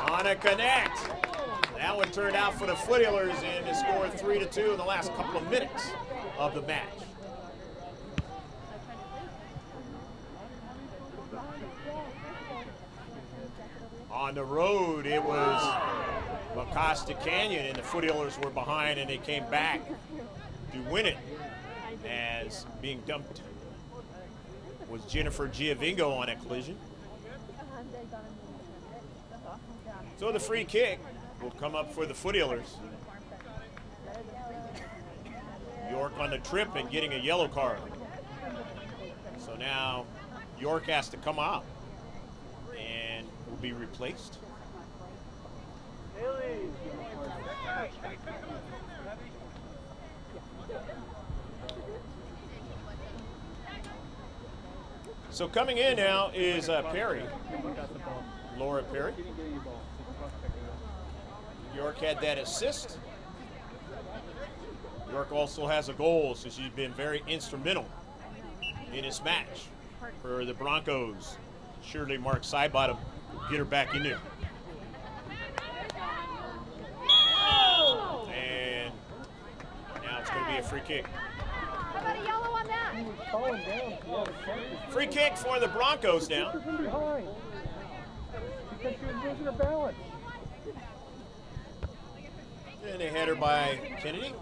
on a connect. That one turned out for the Foothillers, and they scored 3-2 in the last couple of minutes of the match. On the road, it was Acosta Canyon, and the Foothillers were behind, and they came back to win it, as being dumped was Jennifer Giovingo on a collision. So the free kick will come up for the Foothillers. York on the trip and getting a yellow card. So now York has to come out and will be replaced. So coming in now is Perry, Laura Perry. York had that assist. York also has a goal, so she's been very instrumental in this match for the Broncos. Surely Mark Sidebottom will get her back in there. And now it's going to be a free kick. Got a yellow on that. Free kick for the Broncos now. Behind. Because she was losing her balance. And a header by Kennedy.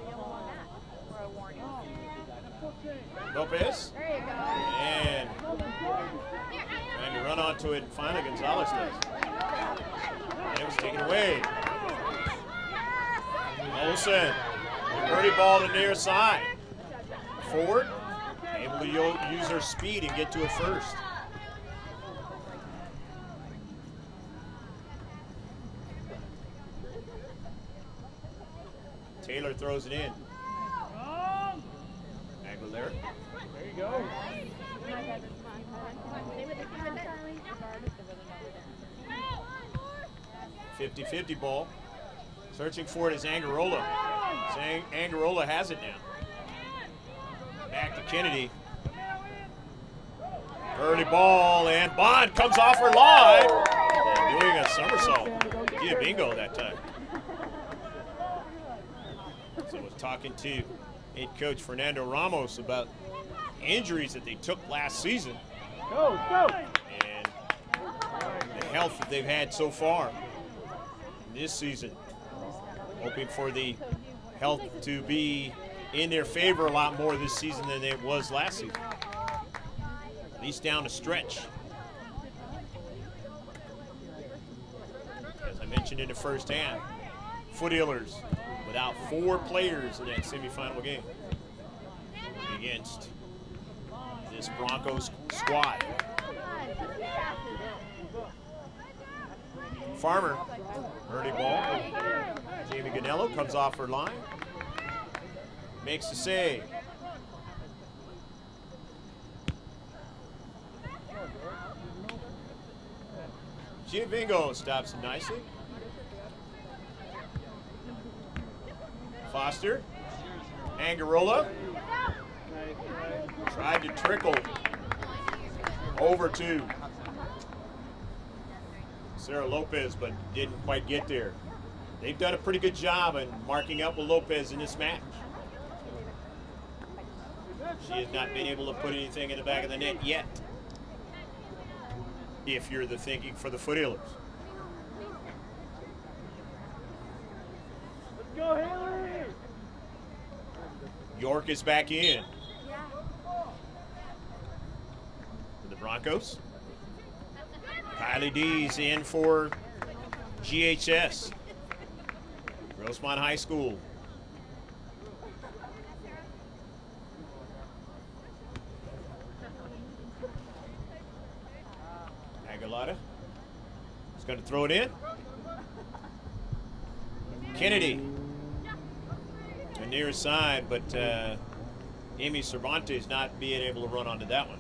Lopez. There you go. And trying to run run onto it, and finally Gonzalez does. And it was taken away. Olsen, birdie ball to the near side. Forward, able to use her speed and get to it first. Taylor throws it in. Aguilera. There you go. 50-50 ball. Searching for it is Angarola. Angarola has it now. Back to Kennedy. Early ball, and Bond comes off her line. And doing a somersault. Yeah, bingo that time. So I was talking to head coach Fernando Ramos about injuries that they took last season. Go, go. And the health that they've had so far this season. Hoping for the health to be in their favor a lot more this season than it was last season. At least down the stretch. As I mentioned in the first half, Foothillers without 4 players in that semifinal game against this Broncos squad. Farmer, early ball. Jamie Ganello comes off her line. Makes the save. Giovingo stops it nicely. Foster. Angarola. Tried to trickle over to Sarah Lopez, but didn't quite get there. They've done a pretty good job in marking up with Lopez in this match. She has not been able to put anything in the back of the net yet, if you're the thinking for the Foothillers. Let's go, Haley! York is back in. For the Broncos. Kylie D's in for GHS. Grossmont High School. Aguilera is going to throw it in. Kennedy. The near side, but Amy Cervantes not being able to run onto that one.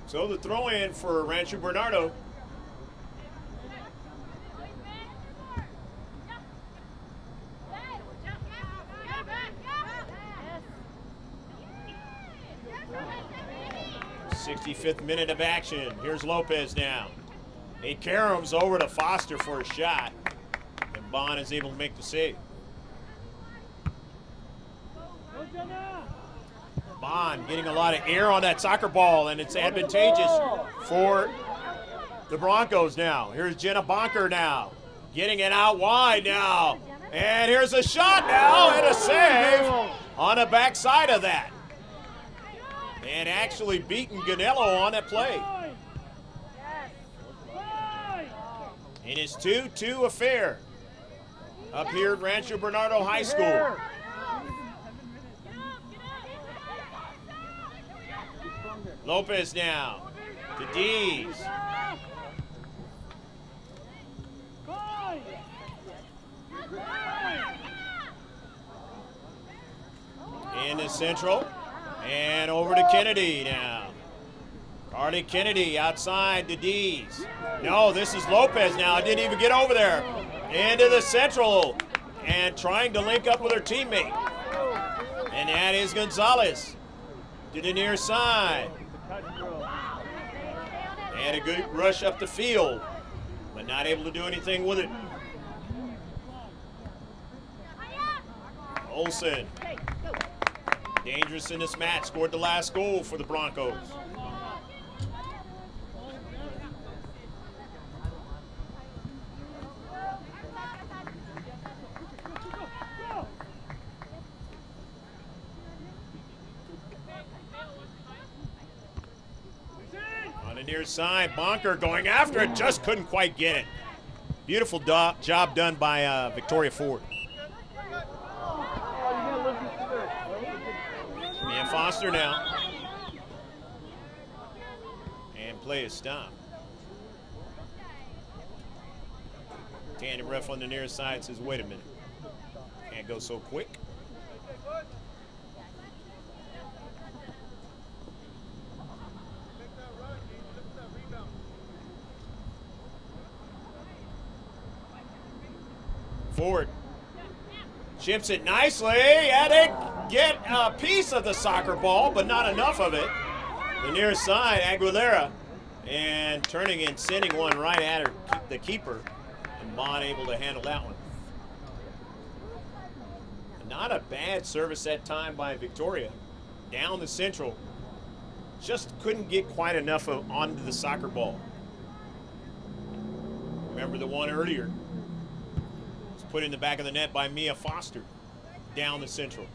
So the throw in for Rancho Bernardo. '65th minute of action. Here's Lopez now. Hey, Karams over to Foster for a shot. And Bond is able to make the save. Bond getting a lot of air on that soccer ball, and it's advantageous for the Broncos now. Here's Jenna Bonker now. Getting it out wide now. And here's a shot now and a save on the backside of that. And actually beating Ganello on that play. And it's 2-2 affair up here at Rancho Bernardo High School. Lopez now to Dees. Into central and over to Kennedy now. Carly Kennedy outside to Dees. No, this is Lopez now. Didn't even get over there. Into the central and trying to link up with her teammate. And that is Gonzalez to the near side. And a good rush up the field, but not able to do anything with it. Olsen, dangerous in this match, scored the last goal for the Broncos. near side. Bonker going after it, just couldn't quite get it. Beautiful job done by Victoria Ford. Mia Foster now. And play is stopped. Tandem ref on the near side says, wait a minute. Can't go so quick. Ford chips it nicely. Yeah, they get a piece of the soccer ball, but not enough of it. The near side, Aguilera, and turning and sending one right at her, the keeper, and Bond able to handle that one. Not a bad service that time by Victoria. Down the central, just couldn't get quite enough onto the soccer ball. Remember the one earlier? Put in the back of the net by Mia Foster, down the central.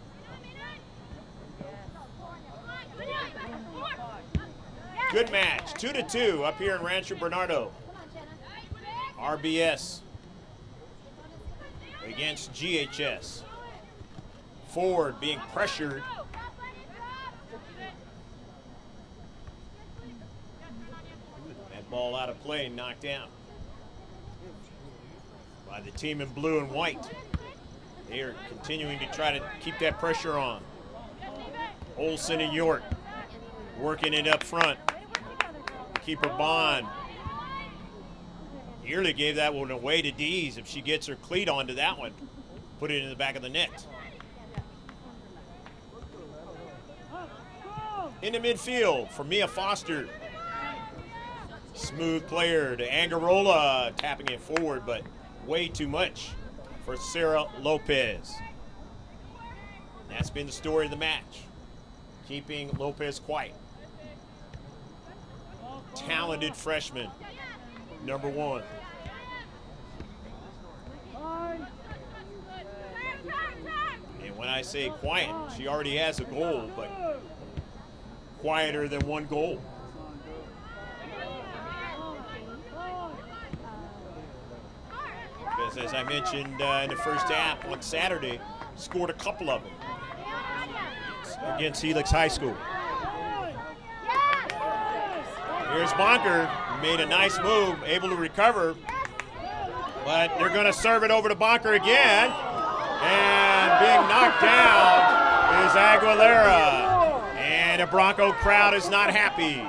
Good match, 2-2 up here in Rancho Bernardo. RBS against GHS. Ford being pressured. That ball out of play, knocked out by the team in blue and white. They are continuing to try to keep that pressure on. Olsen and York working it up front. Keeper Bond nearly gave that one away to Dees. If she gets her cleat onto that one, put it in the back of the net. In the midfield for Mia Foster. Smooth player to Angarola, tapping it forward, but way too much for Sarah Lopez. That's been the story of the match, keeping Lopez quiet. Talented freshman, number 1. And when I say quiet, she already has a goal, but quieter than 1 goal. Because as I mentioned in the first half on Saturday, scored a couple of them against Helix High School. Here's Bonker, made a nice move, able to recover, but they're going to serve it over to Bonker again, and being knocked down is Aguilera, and the Bronco crowd is not happy.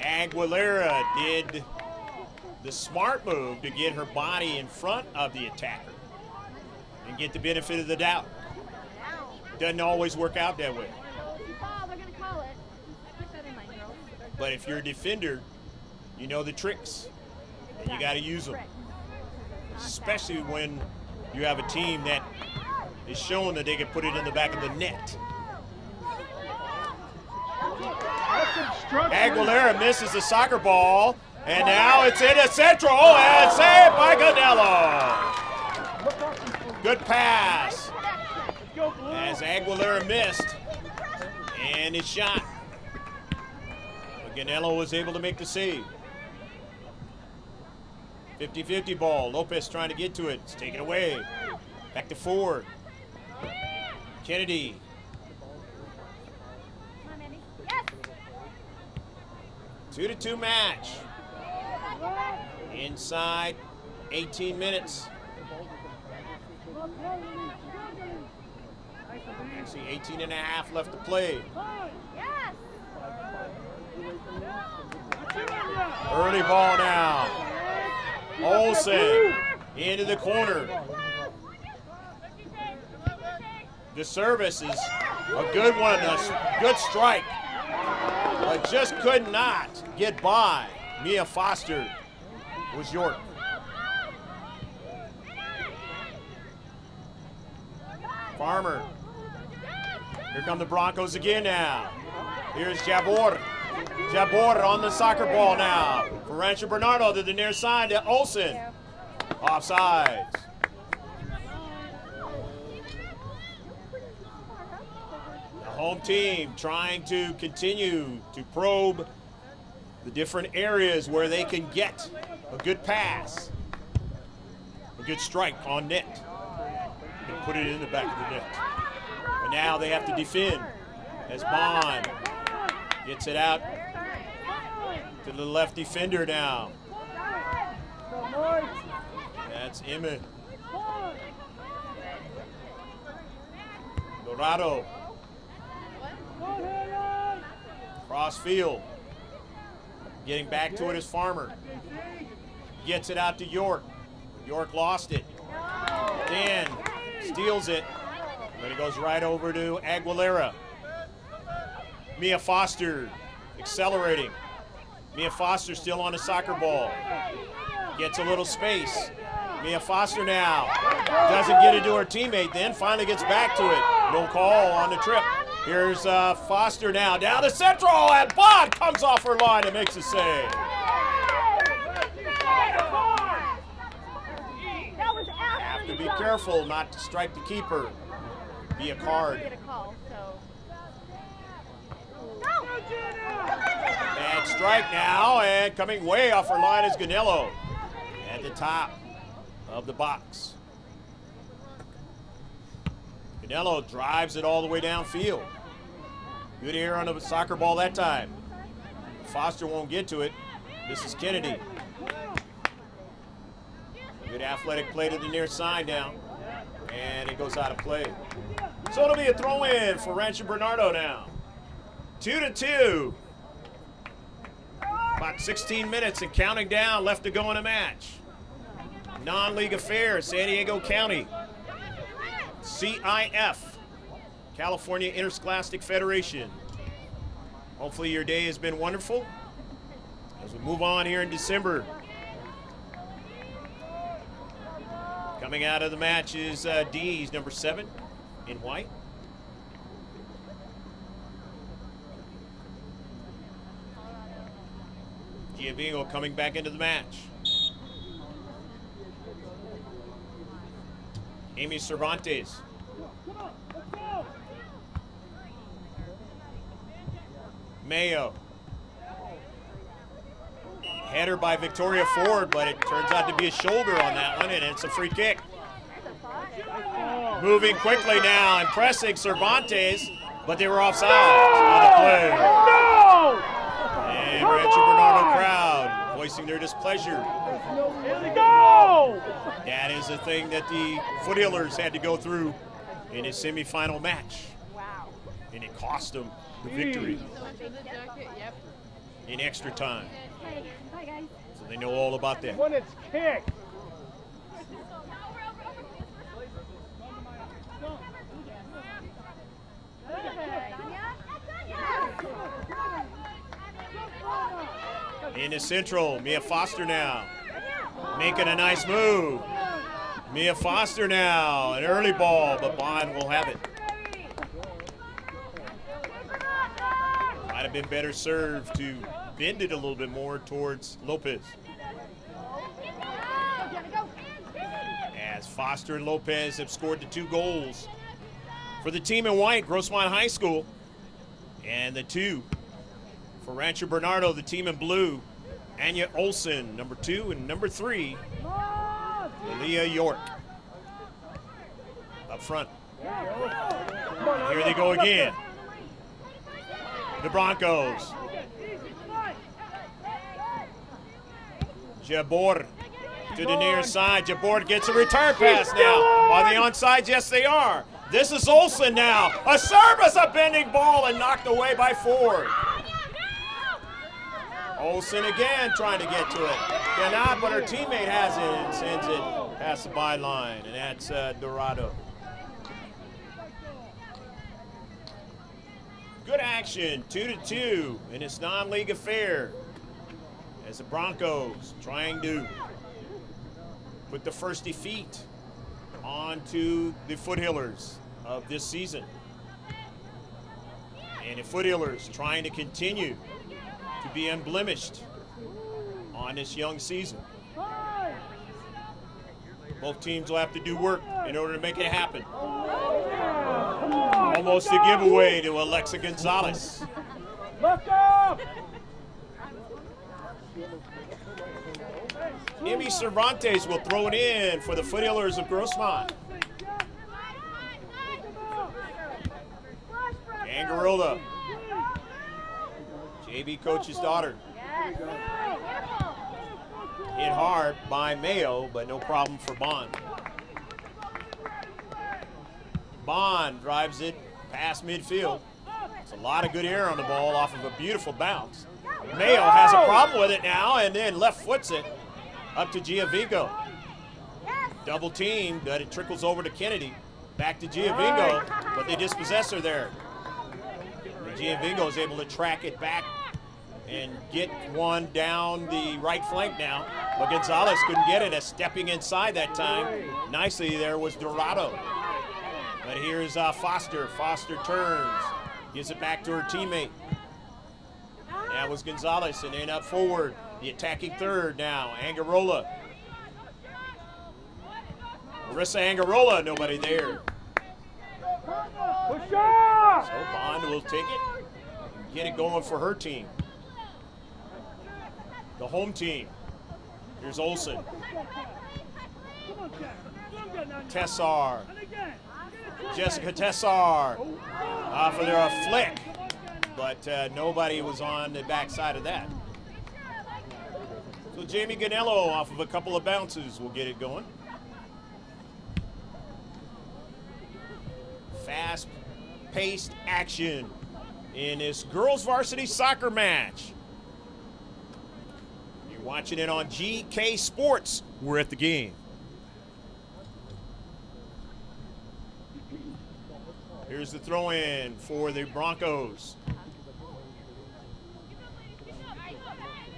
Aguilera did the smart move to get her body in front of the attacker and get the benefit of the doubt. Doesn't always work out that way. But if you're a defender, you know the tricks, and you got to use them. Especially when you have a team that is showing that they can put it in the back of the net. Aguilera misses the soccer ball, and now it's in the central, and saved by Ganello. Good pass as Aguilera missed, and his shot. But Ganello was able to make the save. 50-50 ball. Lopez trying to get to it. It's taken away. Back to Ford. Kennedy. 2-2 match. Inside 18 minutes. Actually 18 and a half left to play. Early ball now. Olsen into the corner. The service is a good one, a good strike, but just could not get by. Mia Foster was York. Farmer. Here come the Broncos again now. Here's Jabor. Jabor on the soccer ball now. For Rancho Bernardo to the near side to Olsen. Offsides. home team trying to continue to probe the different areas where they can get a good pass, a good strike on net, and put it in the back of the net. And now they have to defend as Bond gets it out to the left defender now. That's Emmett. Dorado. Cross field. Getting back to it is Farmer. Gets it out to York. York lost it. Dan steals it. But it goes right over to Aguilera. Mia Foster accelerating. Mia Foster still on the soccer ball. Gets a little space. Mia Foster now doesn't get it to her teammate, then finally gets back to it. No call on the trip. Here's Foster now down the central, and Bond comes off her line and makes a save. Have to be careful not to strike the keeper. Be a card. Bad strike now, and coming way off her line is Ganello at the top of the box. Ganello drives it all the way downfield. Good air on the soccer ball that time. Foster won't get to it. This is Kennedy. Good athletic play to the near side now. And it goes out of play. So it'll be a throw-in for Rancho Bernardo now. 2-2. About 16 minutes and counting down left to go in a match. Non-league affair, San Diego County. CIF, California Interscholastic Federation. Hopefully your day has been wonderful as we move on here in December. Coming out of the match is D's number 7 in white. Giavingo coming back into the match. Amy Cervantes. Mayo. Header by Victoria Ford, but it turns out to be a shoulder on that one, and it's a free kick. Moving quickly now and pressing Cervantes, but they were offside on the play. And Rancho Bernardo crowd voicing their displeasure. Here we go! That is the thing that the Foothillers had to go through in a semifinal match. Wow. And it cost them the victory in extra time. Hey, bye guys. So they know all about that. When it's kicked. In the central, Mia Foster now. Making a nice move. Mia Foster now, an early ball, but Bond will have it. Might have been better served to bend it a little bit more towards Lopez. As Foster and Lopez have scored the 2 goals for the team in white, Grossmont High School, and the 2 for Rancho Bernardo, the team in blue, Anya Olson, number 2, and number 3, Leah York. Up front. Here they go again. The Broncos. Jabor to the near side. Jabor gets a return pass now. Are they onside? Yes, they are. This is Olson now. A service, a bending ball, and knocked away by Ford. Olson again trying to get to it. Cannot, but her teammate has it and sends it past the byline, and that's Dorado. Good action, 2-2 in this non-league affair as the Broncos trying to put the first defeat onto the Foothillers of this season. And the Foothillers trying to continue to be unblemished on this young season. Both teams will have to do work in order to make it happen. Almost a giveaway to Alexa Gonzalez. Left off! Emmy Cervantes will throw it in for the Foothillers of Grossmont. Angarola, JV coach's daughter. Hit hard by Mayo, but no problem for Bond. Bond drives it past midfield. It's a lot of good air on the ball off of a beautiful bounce. Mayo has a problem with it now and then left foots it up to Giovinco. Double team, but it trickles over to Kennedy. Back to Giovinco, but they dispossess her there. Giovinco is able to track it back and get one down the right flank now. But Gonzalez couldn't get it as stepping inside that time. Nicely there was Dorado. But here's Foster. Foster turns, gives it back to her teammate. That was Gonzalez, and then up forward, the attacking third now, Angarola. Marissa Angarola, nobody there. Push up! So Bond will take it and get it going for her team. The home team. Here's Olsen. Tessar. Jessica Tessar. For their flick. But nobody was on the backside of that. So Jamie Ganello off of a couple of bounces will get it going. Fast-paced action in this girls varsity soccer match. You're watching it on GK Sports. We're at the game. Here's the throw-in for the Broncos.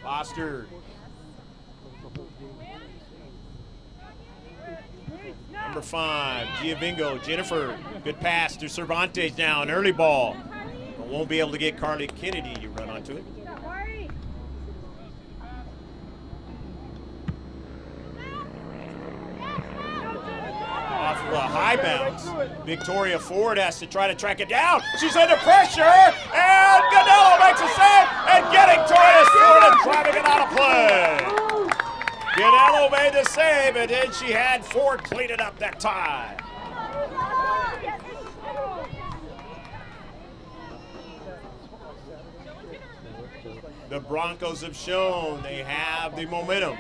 Foster. Number 5, Giovinco, Jennifer. Good pass to Cervantes now, an early ball. But won't be able to get Carly Kennedy to run onto it. Off of a high bounce. Victoria Ford has to try to track it down. She's under pressure, and Ganello makes a save, and getting Torres Ford and driving it out of play. Ganello made the save, and then she had Ford clean it up that time. The Broncos have shown they have the momentum.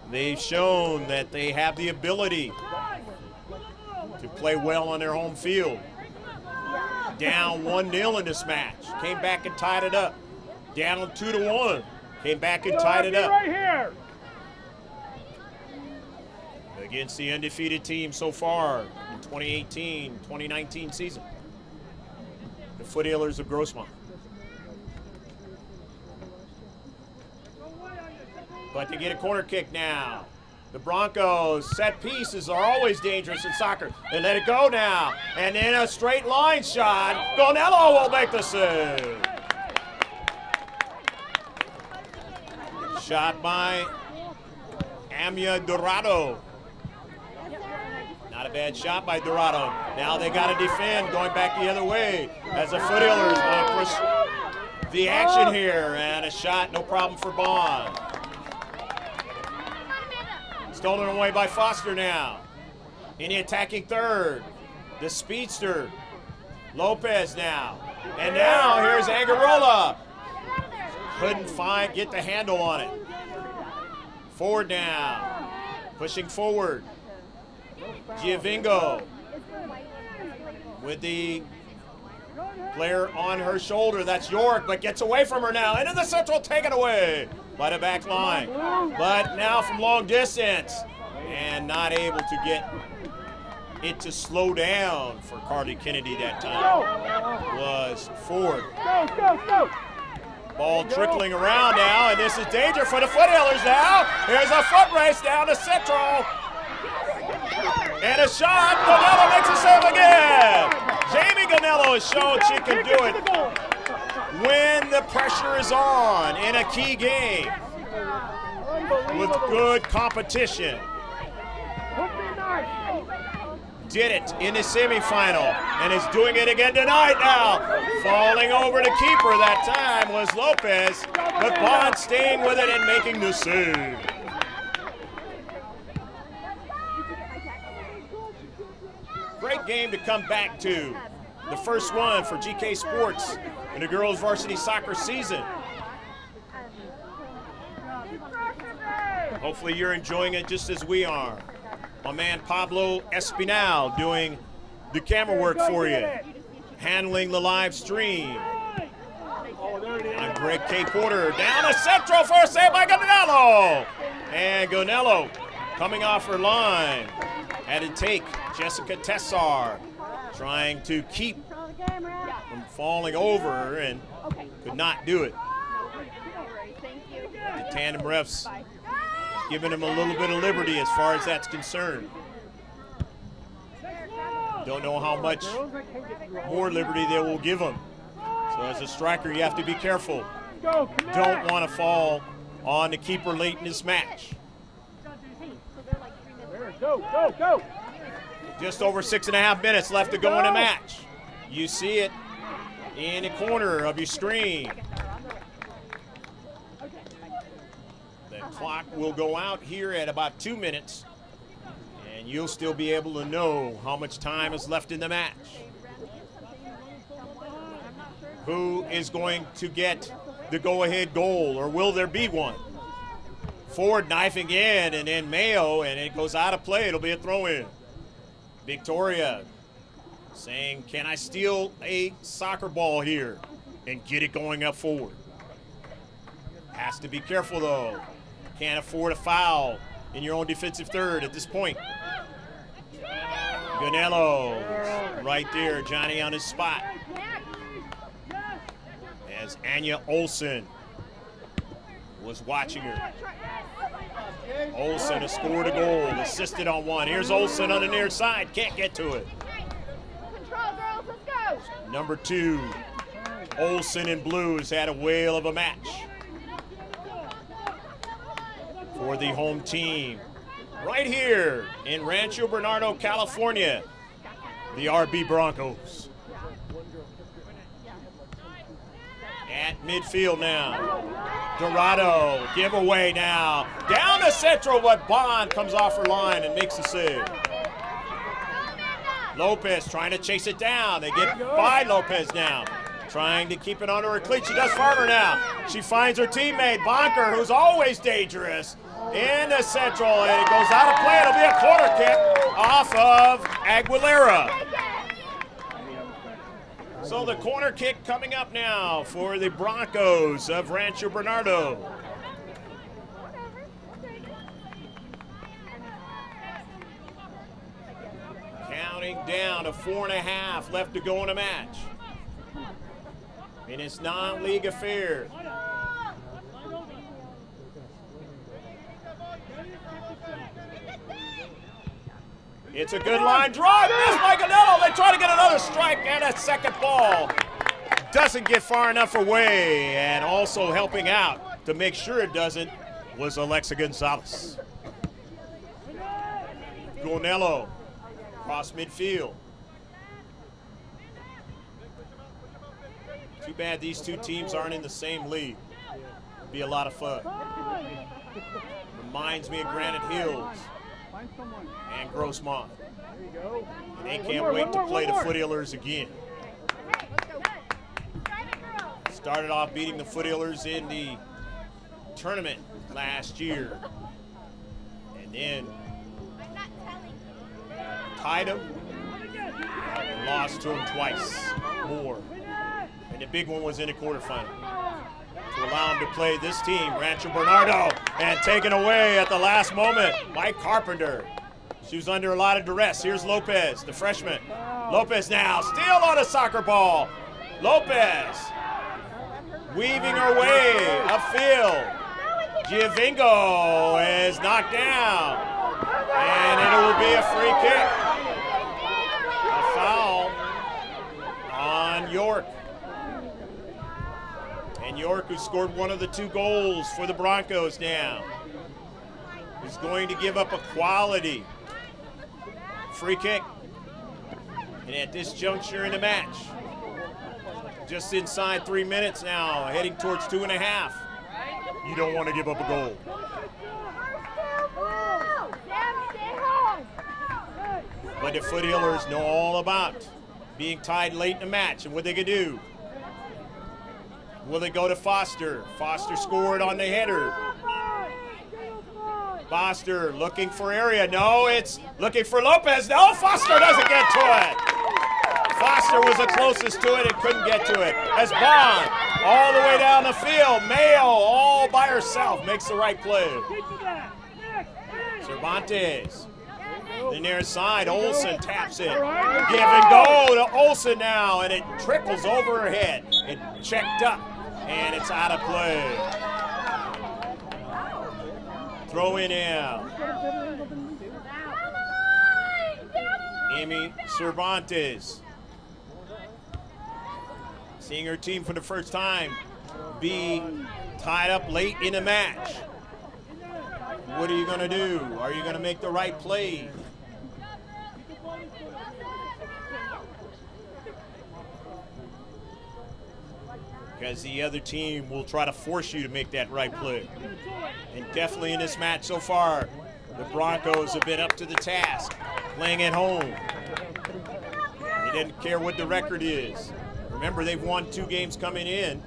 They've shown that they have the ability to play well on their home field. Down 1-0 in this match. Came back and tied it up. Down 2-1. Came back and tied it up. Right here. Against the undefeated team so far in 2018-2019 season. The Foothillers of Grossmont. But they get a corner kick now. The Broncos set pieces are always dangerous in soccer. They let it go now. And then a straight line shot. Ganello will make the save. Shot by Amia Dorado. Not a bad shot by Dorado. Now they got to defend going back the other way as the Foothillers want to push the action here. And a shot, no problem for Bond. Stolen away by Foster now. In the attacking third. The speedster. Lopez now. And now here's Angarola. Couldn't get the handle on it. Ford now. Pushing forward. Giovinco. With the player on her shoulder. That's York, but gets away from her now. Into the central, taken away by the back line. But now from long distance. And not able to get it to slow down for Carly Kennedy that time. Was Ford. Go. Ball trickling around now, and this is danger for the Foothillers now. Here's a foot race down to Central. And a shot. Ganello makes a save again. Jamie Ganello has shown she can do it when the pressure is on in a key game with good competition. did it in the semifinal and is doing it again tonight now. Falling over to keeper that time was Lopez, but Bond staying with it and making the save. Great game to come back to. The first one for GK Sports in the girls varsity soccer season. Hopefully you're enjoying it just as we are. My man Pablo Espinal doing the camera work for you, handling the live stream. And Greg K. Porter down a central for a save by Gonello. And Gonello coming off her line. Had to take Jessica Tessar, trying to keep from falling over and could not do it. The tandem refs giving him a little bit of liberty as far as that's concerned. Don't know how much more liberty they will give him. So as a striker, you have to be careful. Don't want to fall on the keeper late in this match. Go. Just over 6.5 minutes left to go in the match. You see it in the corner of your screen. The clock will go out here at about 2 minutes, and you'll still be able to know how much time is left in the match. Who is going to get the go-ahead goal, or will there be one? Ford knifing in, and then Mayo, and it goes out of play. It'll be a throw-in. Victoria saying, can I steal a soccer ball here and get it going up forward? Has to be careful, though. Can't afford a foul in your own defensive third at this point. Gonello right there, Johnny on his spot. As Anya Olsen was watching her. Olsen has scored a goal, assisted on one. Here's Olsen on the near side, can't get to it. Control, girls, let's go. Number 2, Olsen in blue has had a whale of a match for the home team. Right here in Rancho Bernardo, California, the RB Broncos. At midfield now. Dorado, giveaway now. Down the central, but Bond comes off her line and makes the save. Lopez trying to chase it down. They get by Lopez now. Trying to keep it under her cleat. She does farther now. She finds her teammate, Bonker, who's always dangerous, in the central, and it goes out of play. It'll be a corner kick off of Aguilera. So the corner kick coming up now for the Broncos of Rancho Bernardo. Counting down to 4.5 left to go in a match. In its non-league affairs. It's a good line drive. Missed by Gonello. They try to get another strike and a second ball. Doesn't get far enough away, and also helping out to make sure it doesn't was Alexa Gonzalez. Gonello across midfield. Too bad these two teams aren't in the same league. It'd be a lot of fun. Reminds me of Granite Hills and Grossmont. And they can't wait to play the Foothillers again. Started off beating the Foothillers in the tournament last year. And then tied them and lost to them twice more. And the big one was in the quarterfinal. To allow them to play this team, Rancho Bernardo, and taken away at the last moment by Carpenter. She was under a lot of duress. Here's Lopez, the freshman. Lopez now, still on a soccer ball. Lopez weaving her way upfield. Giovinco is knocked down, and it will be a free kick. A foul on York. And York, who scored one of the 2 goals for the Broncos now, is going to give up a quality free kick. And at this juncture in the match, just inside 3 minutes now, heading towards 2.5. You don't want to give up a goal. But the Foothillers know all about being tied late in the match and what they can do. Will they go to Foster? Foster scored on the header. Foster looking for area. No, it's looking for Lopez. No, Foster doesn't get to it. Foster was the closest to it and couldn't get to it. As Bond all the way down the field. Mayo all by herself makes the right play. Cervantes. The near side, Olsen taps it. Give and go to Olsen now, and it trickles over her head. It checked up, and it's out of play. Throw in now. Amy Cervantes. Seeing her team for the first time be tied up late in a match. What are you going to do? Are you going to make the right play? Because the other team will try to force you to make that right play. And definitely in this match so far, the Broncos have been up to the task, playing at home. They didn't care what the record is. Remember, they've won 2 games coming in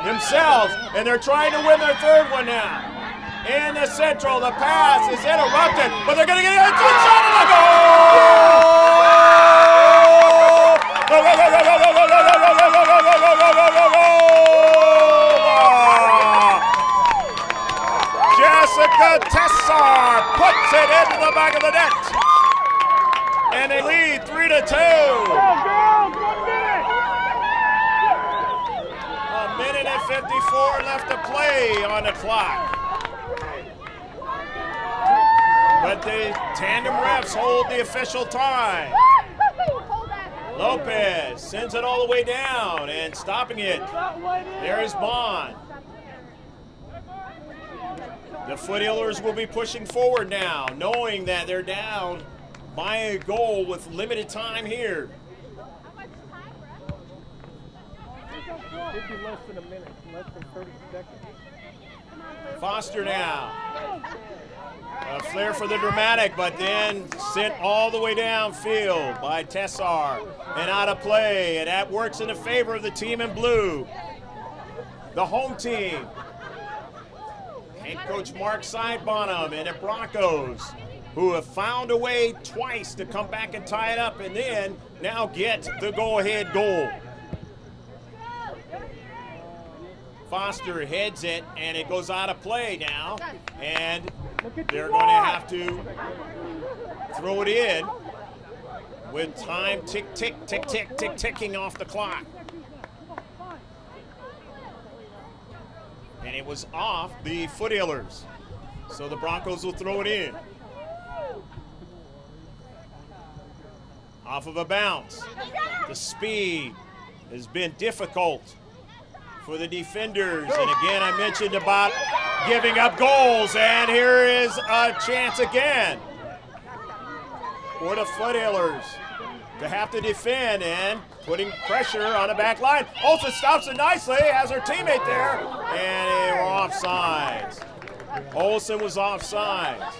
themselves, and they're trying to win their 3rd one now. In the central, the pass is interrupted, but they're going to get a good shot and a goal! Jessica Tessar puts it into the back of the net, and they lead 3-2. A minute and 54 left to play on the clock. But the tandem refs hold the official time. Lopez sends it all the way down and stopping it. There is Bond. The Foothillers will be pushing forward now, knowing that they're down by a goal with limited time here. It'd be less than a minute, less than 30 seconds. Foster now. A flair for the dramatic, but then sent all the way downfield by Tessar and out of play, and that works in the favor of the team in blue. The home team. Head coach Mark Sidebottom and the Broncos, who have found a way twice to come back and tie it up and then now get the go-ahead goal. Foster heads it, and it goes out of play now, and they're going to have to throw it in with time ticking off the clock. And it was off the Foothillers, so the Broncos will throw it in. Off of a bounce. The speed has been difficult for the defenders. And again, I mentioned about giving up goals, and here is a chance again for the Foothillers to have to defend and putting pressure on the back line. Olsen stops it nicely, has her teammate there, and they were offsides. Olsen was offsides.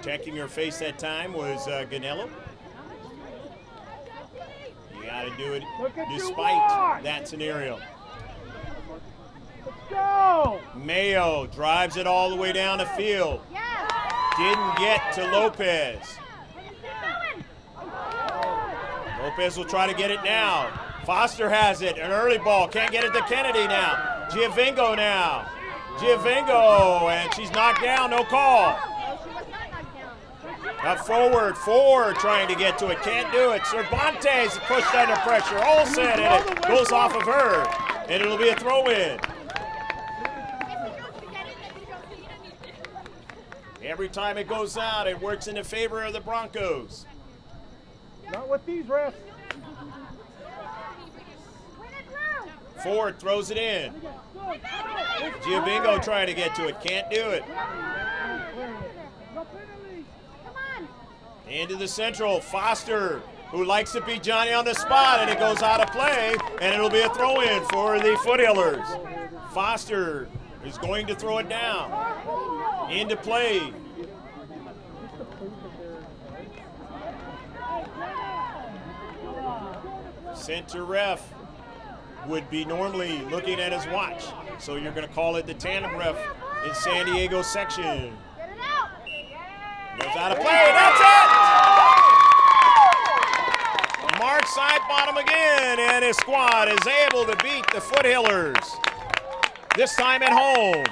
Checking her face that time was Ganello. You got to do it despite that scenario. Let's go! Mayo drives it all the way down the field. Didn't get to Lopez. Lopez will try to get it now. Foster has it, an early ball. Can't get it to Kennedy now. Giovingo now. Giovingo, and she's knocked down, no call. Up forward, Ford trying to get to it, can't do it. Cervantes pushed under pressure. Olsen, and it goes off of her, and it'll be a throw-in. Every time it goes out, it works in the favor of the Broncos. Not with these refs. Ford throws it in. Giovingo trying to get to it, can't do it. Into the central, Foster, who likes to beat Johnny on the spot, and it goes out of play, and it'll be a throw-in for the Foothillers. Foster is going to throw it down. Into play. Center ref would be normally looking at his watch, so you're going to call it the tandem ref in San Diego section. Goes out of play, that's it! Mark side bottom again, and his squad is able to beat the Foothillers. This time at home.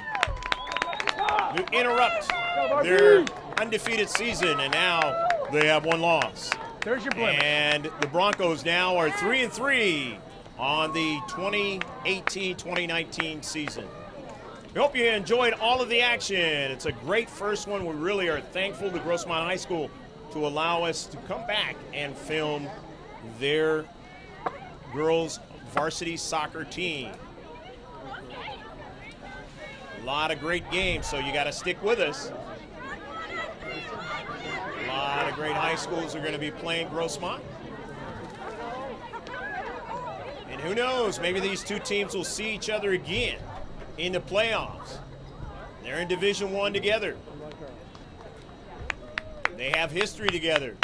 To interrupt their undefeated season, and now they have one loss. There's your blemish. And the Broncos now are 3-3 on the 2018-2019 season. We hope you enjoyed all of the action. It's a great first one. We really are thankful to Grossmont High School to allow us to come back and film their girls varsity soccer team. A lot of great games, so you got to stick with us. A lot of great high schools are going to be playing Grossmont. And who knows, maybe these two teams will see each other again in the playoffs. They're in Division I together. They have history together.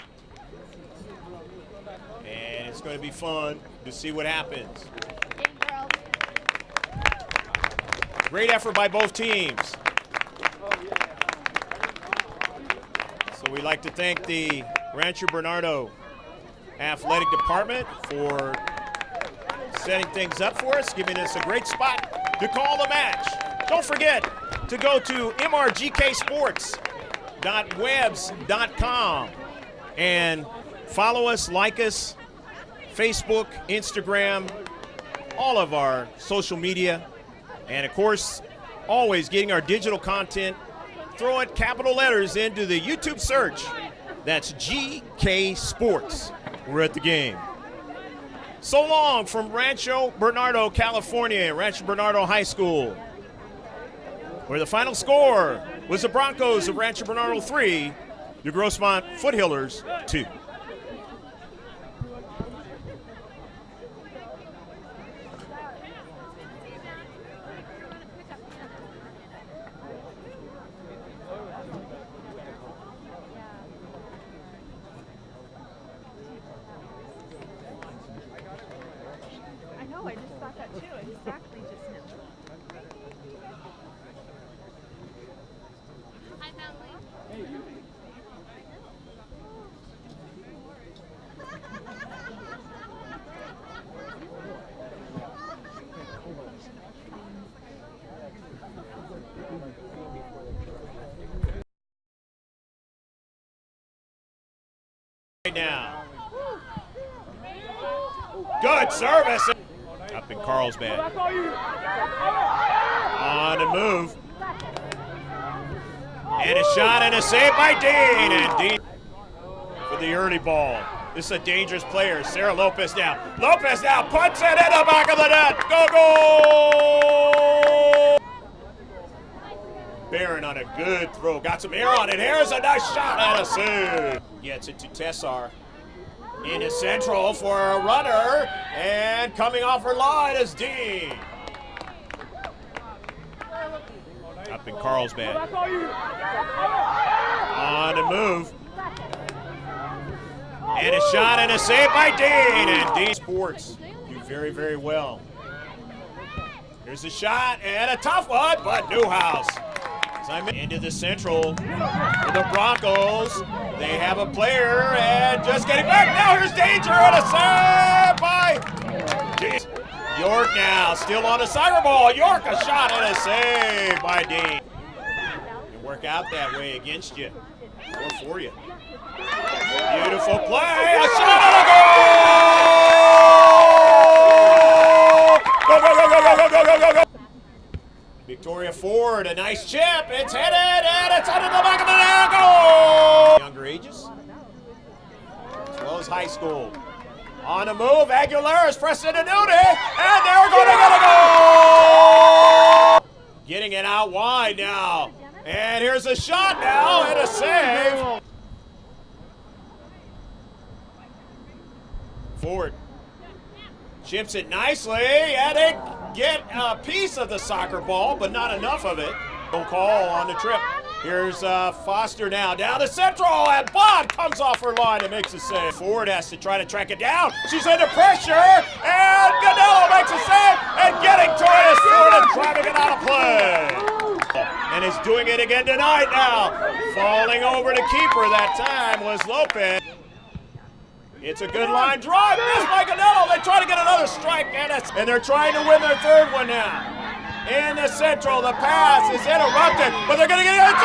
And it's going to be fun to see what happens. Great effort by both teams. So we'd like to thank the Rancho Bernardo athletic department for setting things up for us, giving us a great spot to call the match. Don't forget to go to mrgksports.webs.com and follow us, like us, Facebook, Instagram, all of our social media, and of course, always getting our digital content. Throw it capital letters into the YouTube search. That's GK Sports. We're at the game. So long from Rancho Bernardo, California, Rancho Bernardo High School, where the final score was the Broncos of Rancho Bernardo 3, the Grossmont Foothillers 2. I just thought that too, exactly just now. Hi, family. Right now. Good service. Up in Carlsbad. On the move. And a shot and a save by Dean. And Dean for the early ball. This is a dangerous player. Sarah Lopez now. Lopez now puts it in the back of the net. Go, goal! Barron on a good throw. Got some air on it. Here's a nice shot and a save. Gets it to Tessar. Into central for a runner, and coming off her line is Dean. Up in Carlsbad. On the move. And a shot and a save by Dean. And Dean Sports do very, very well. Here's a shot and a tough one, but Newhouse. Into the central for the Broncos. They have a player and just getting back. Now here's danger and a save by York now. Still on the soccer ball. York a shot and a save by Dean. It work out that way against you or for you. Beautiful play. A shot and a goal! Go, go, go, go, go, go, go, go, go. Victoria Ford, a nice chip. It's headed, and it's under the back of the net. Goal! Younger ages, as well as high school. On the move, Aguilera's pressing to Nudie, and they're going to get a goal! Getting it out wide now. And here's a shot now, and a save. Ford chips it nicely, and they get a piece of the soccer ball, but not enough of it. No call on the trip. Here's Foster now, down the central, and Bond comes off her line and makes a save. Ford has to try to track it down. She's under pressure, and Ganello makes a save, and getting to it is Ford and driving it out of play. And is doing it again tonight now. Falling over the keeper that time was Lopez. It's a good line drive, missed by Ganello. They try to get another strike, and they're trying to win their third one now. In the central, the pass is interrupted, but they're going to get it.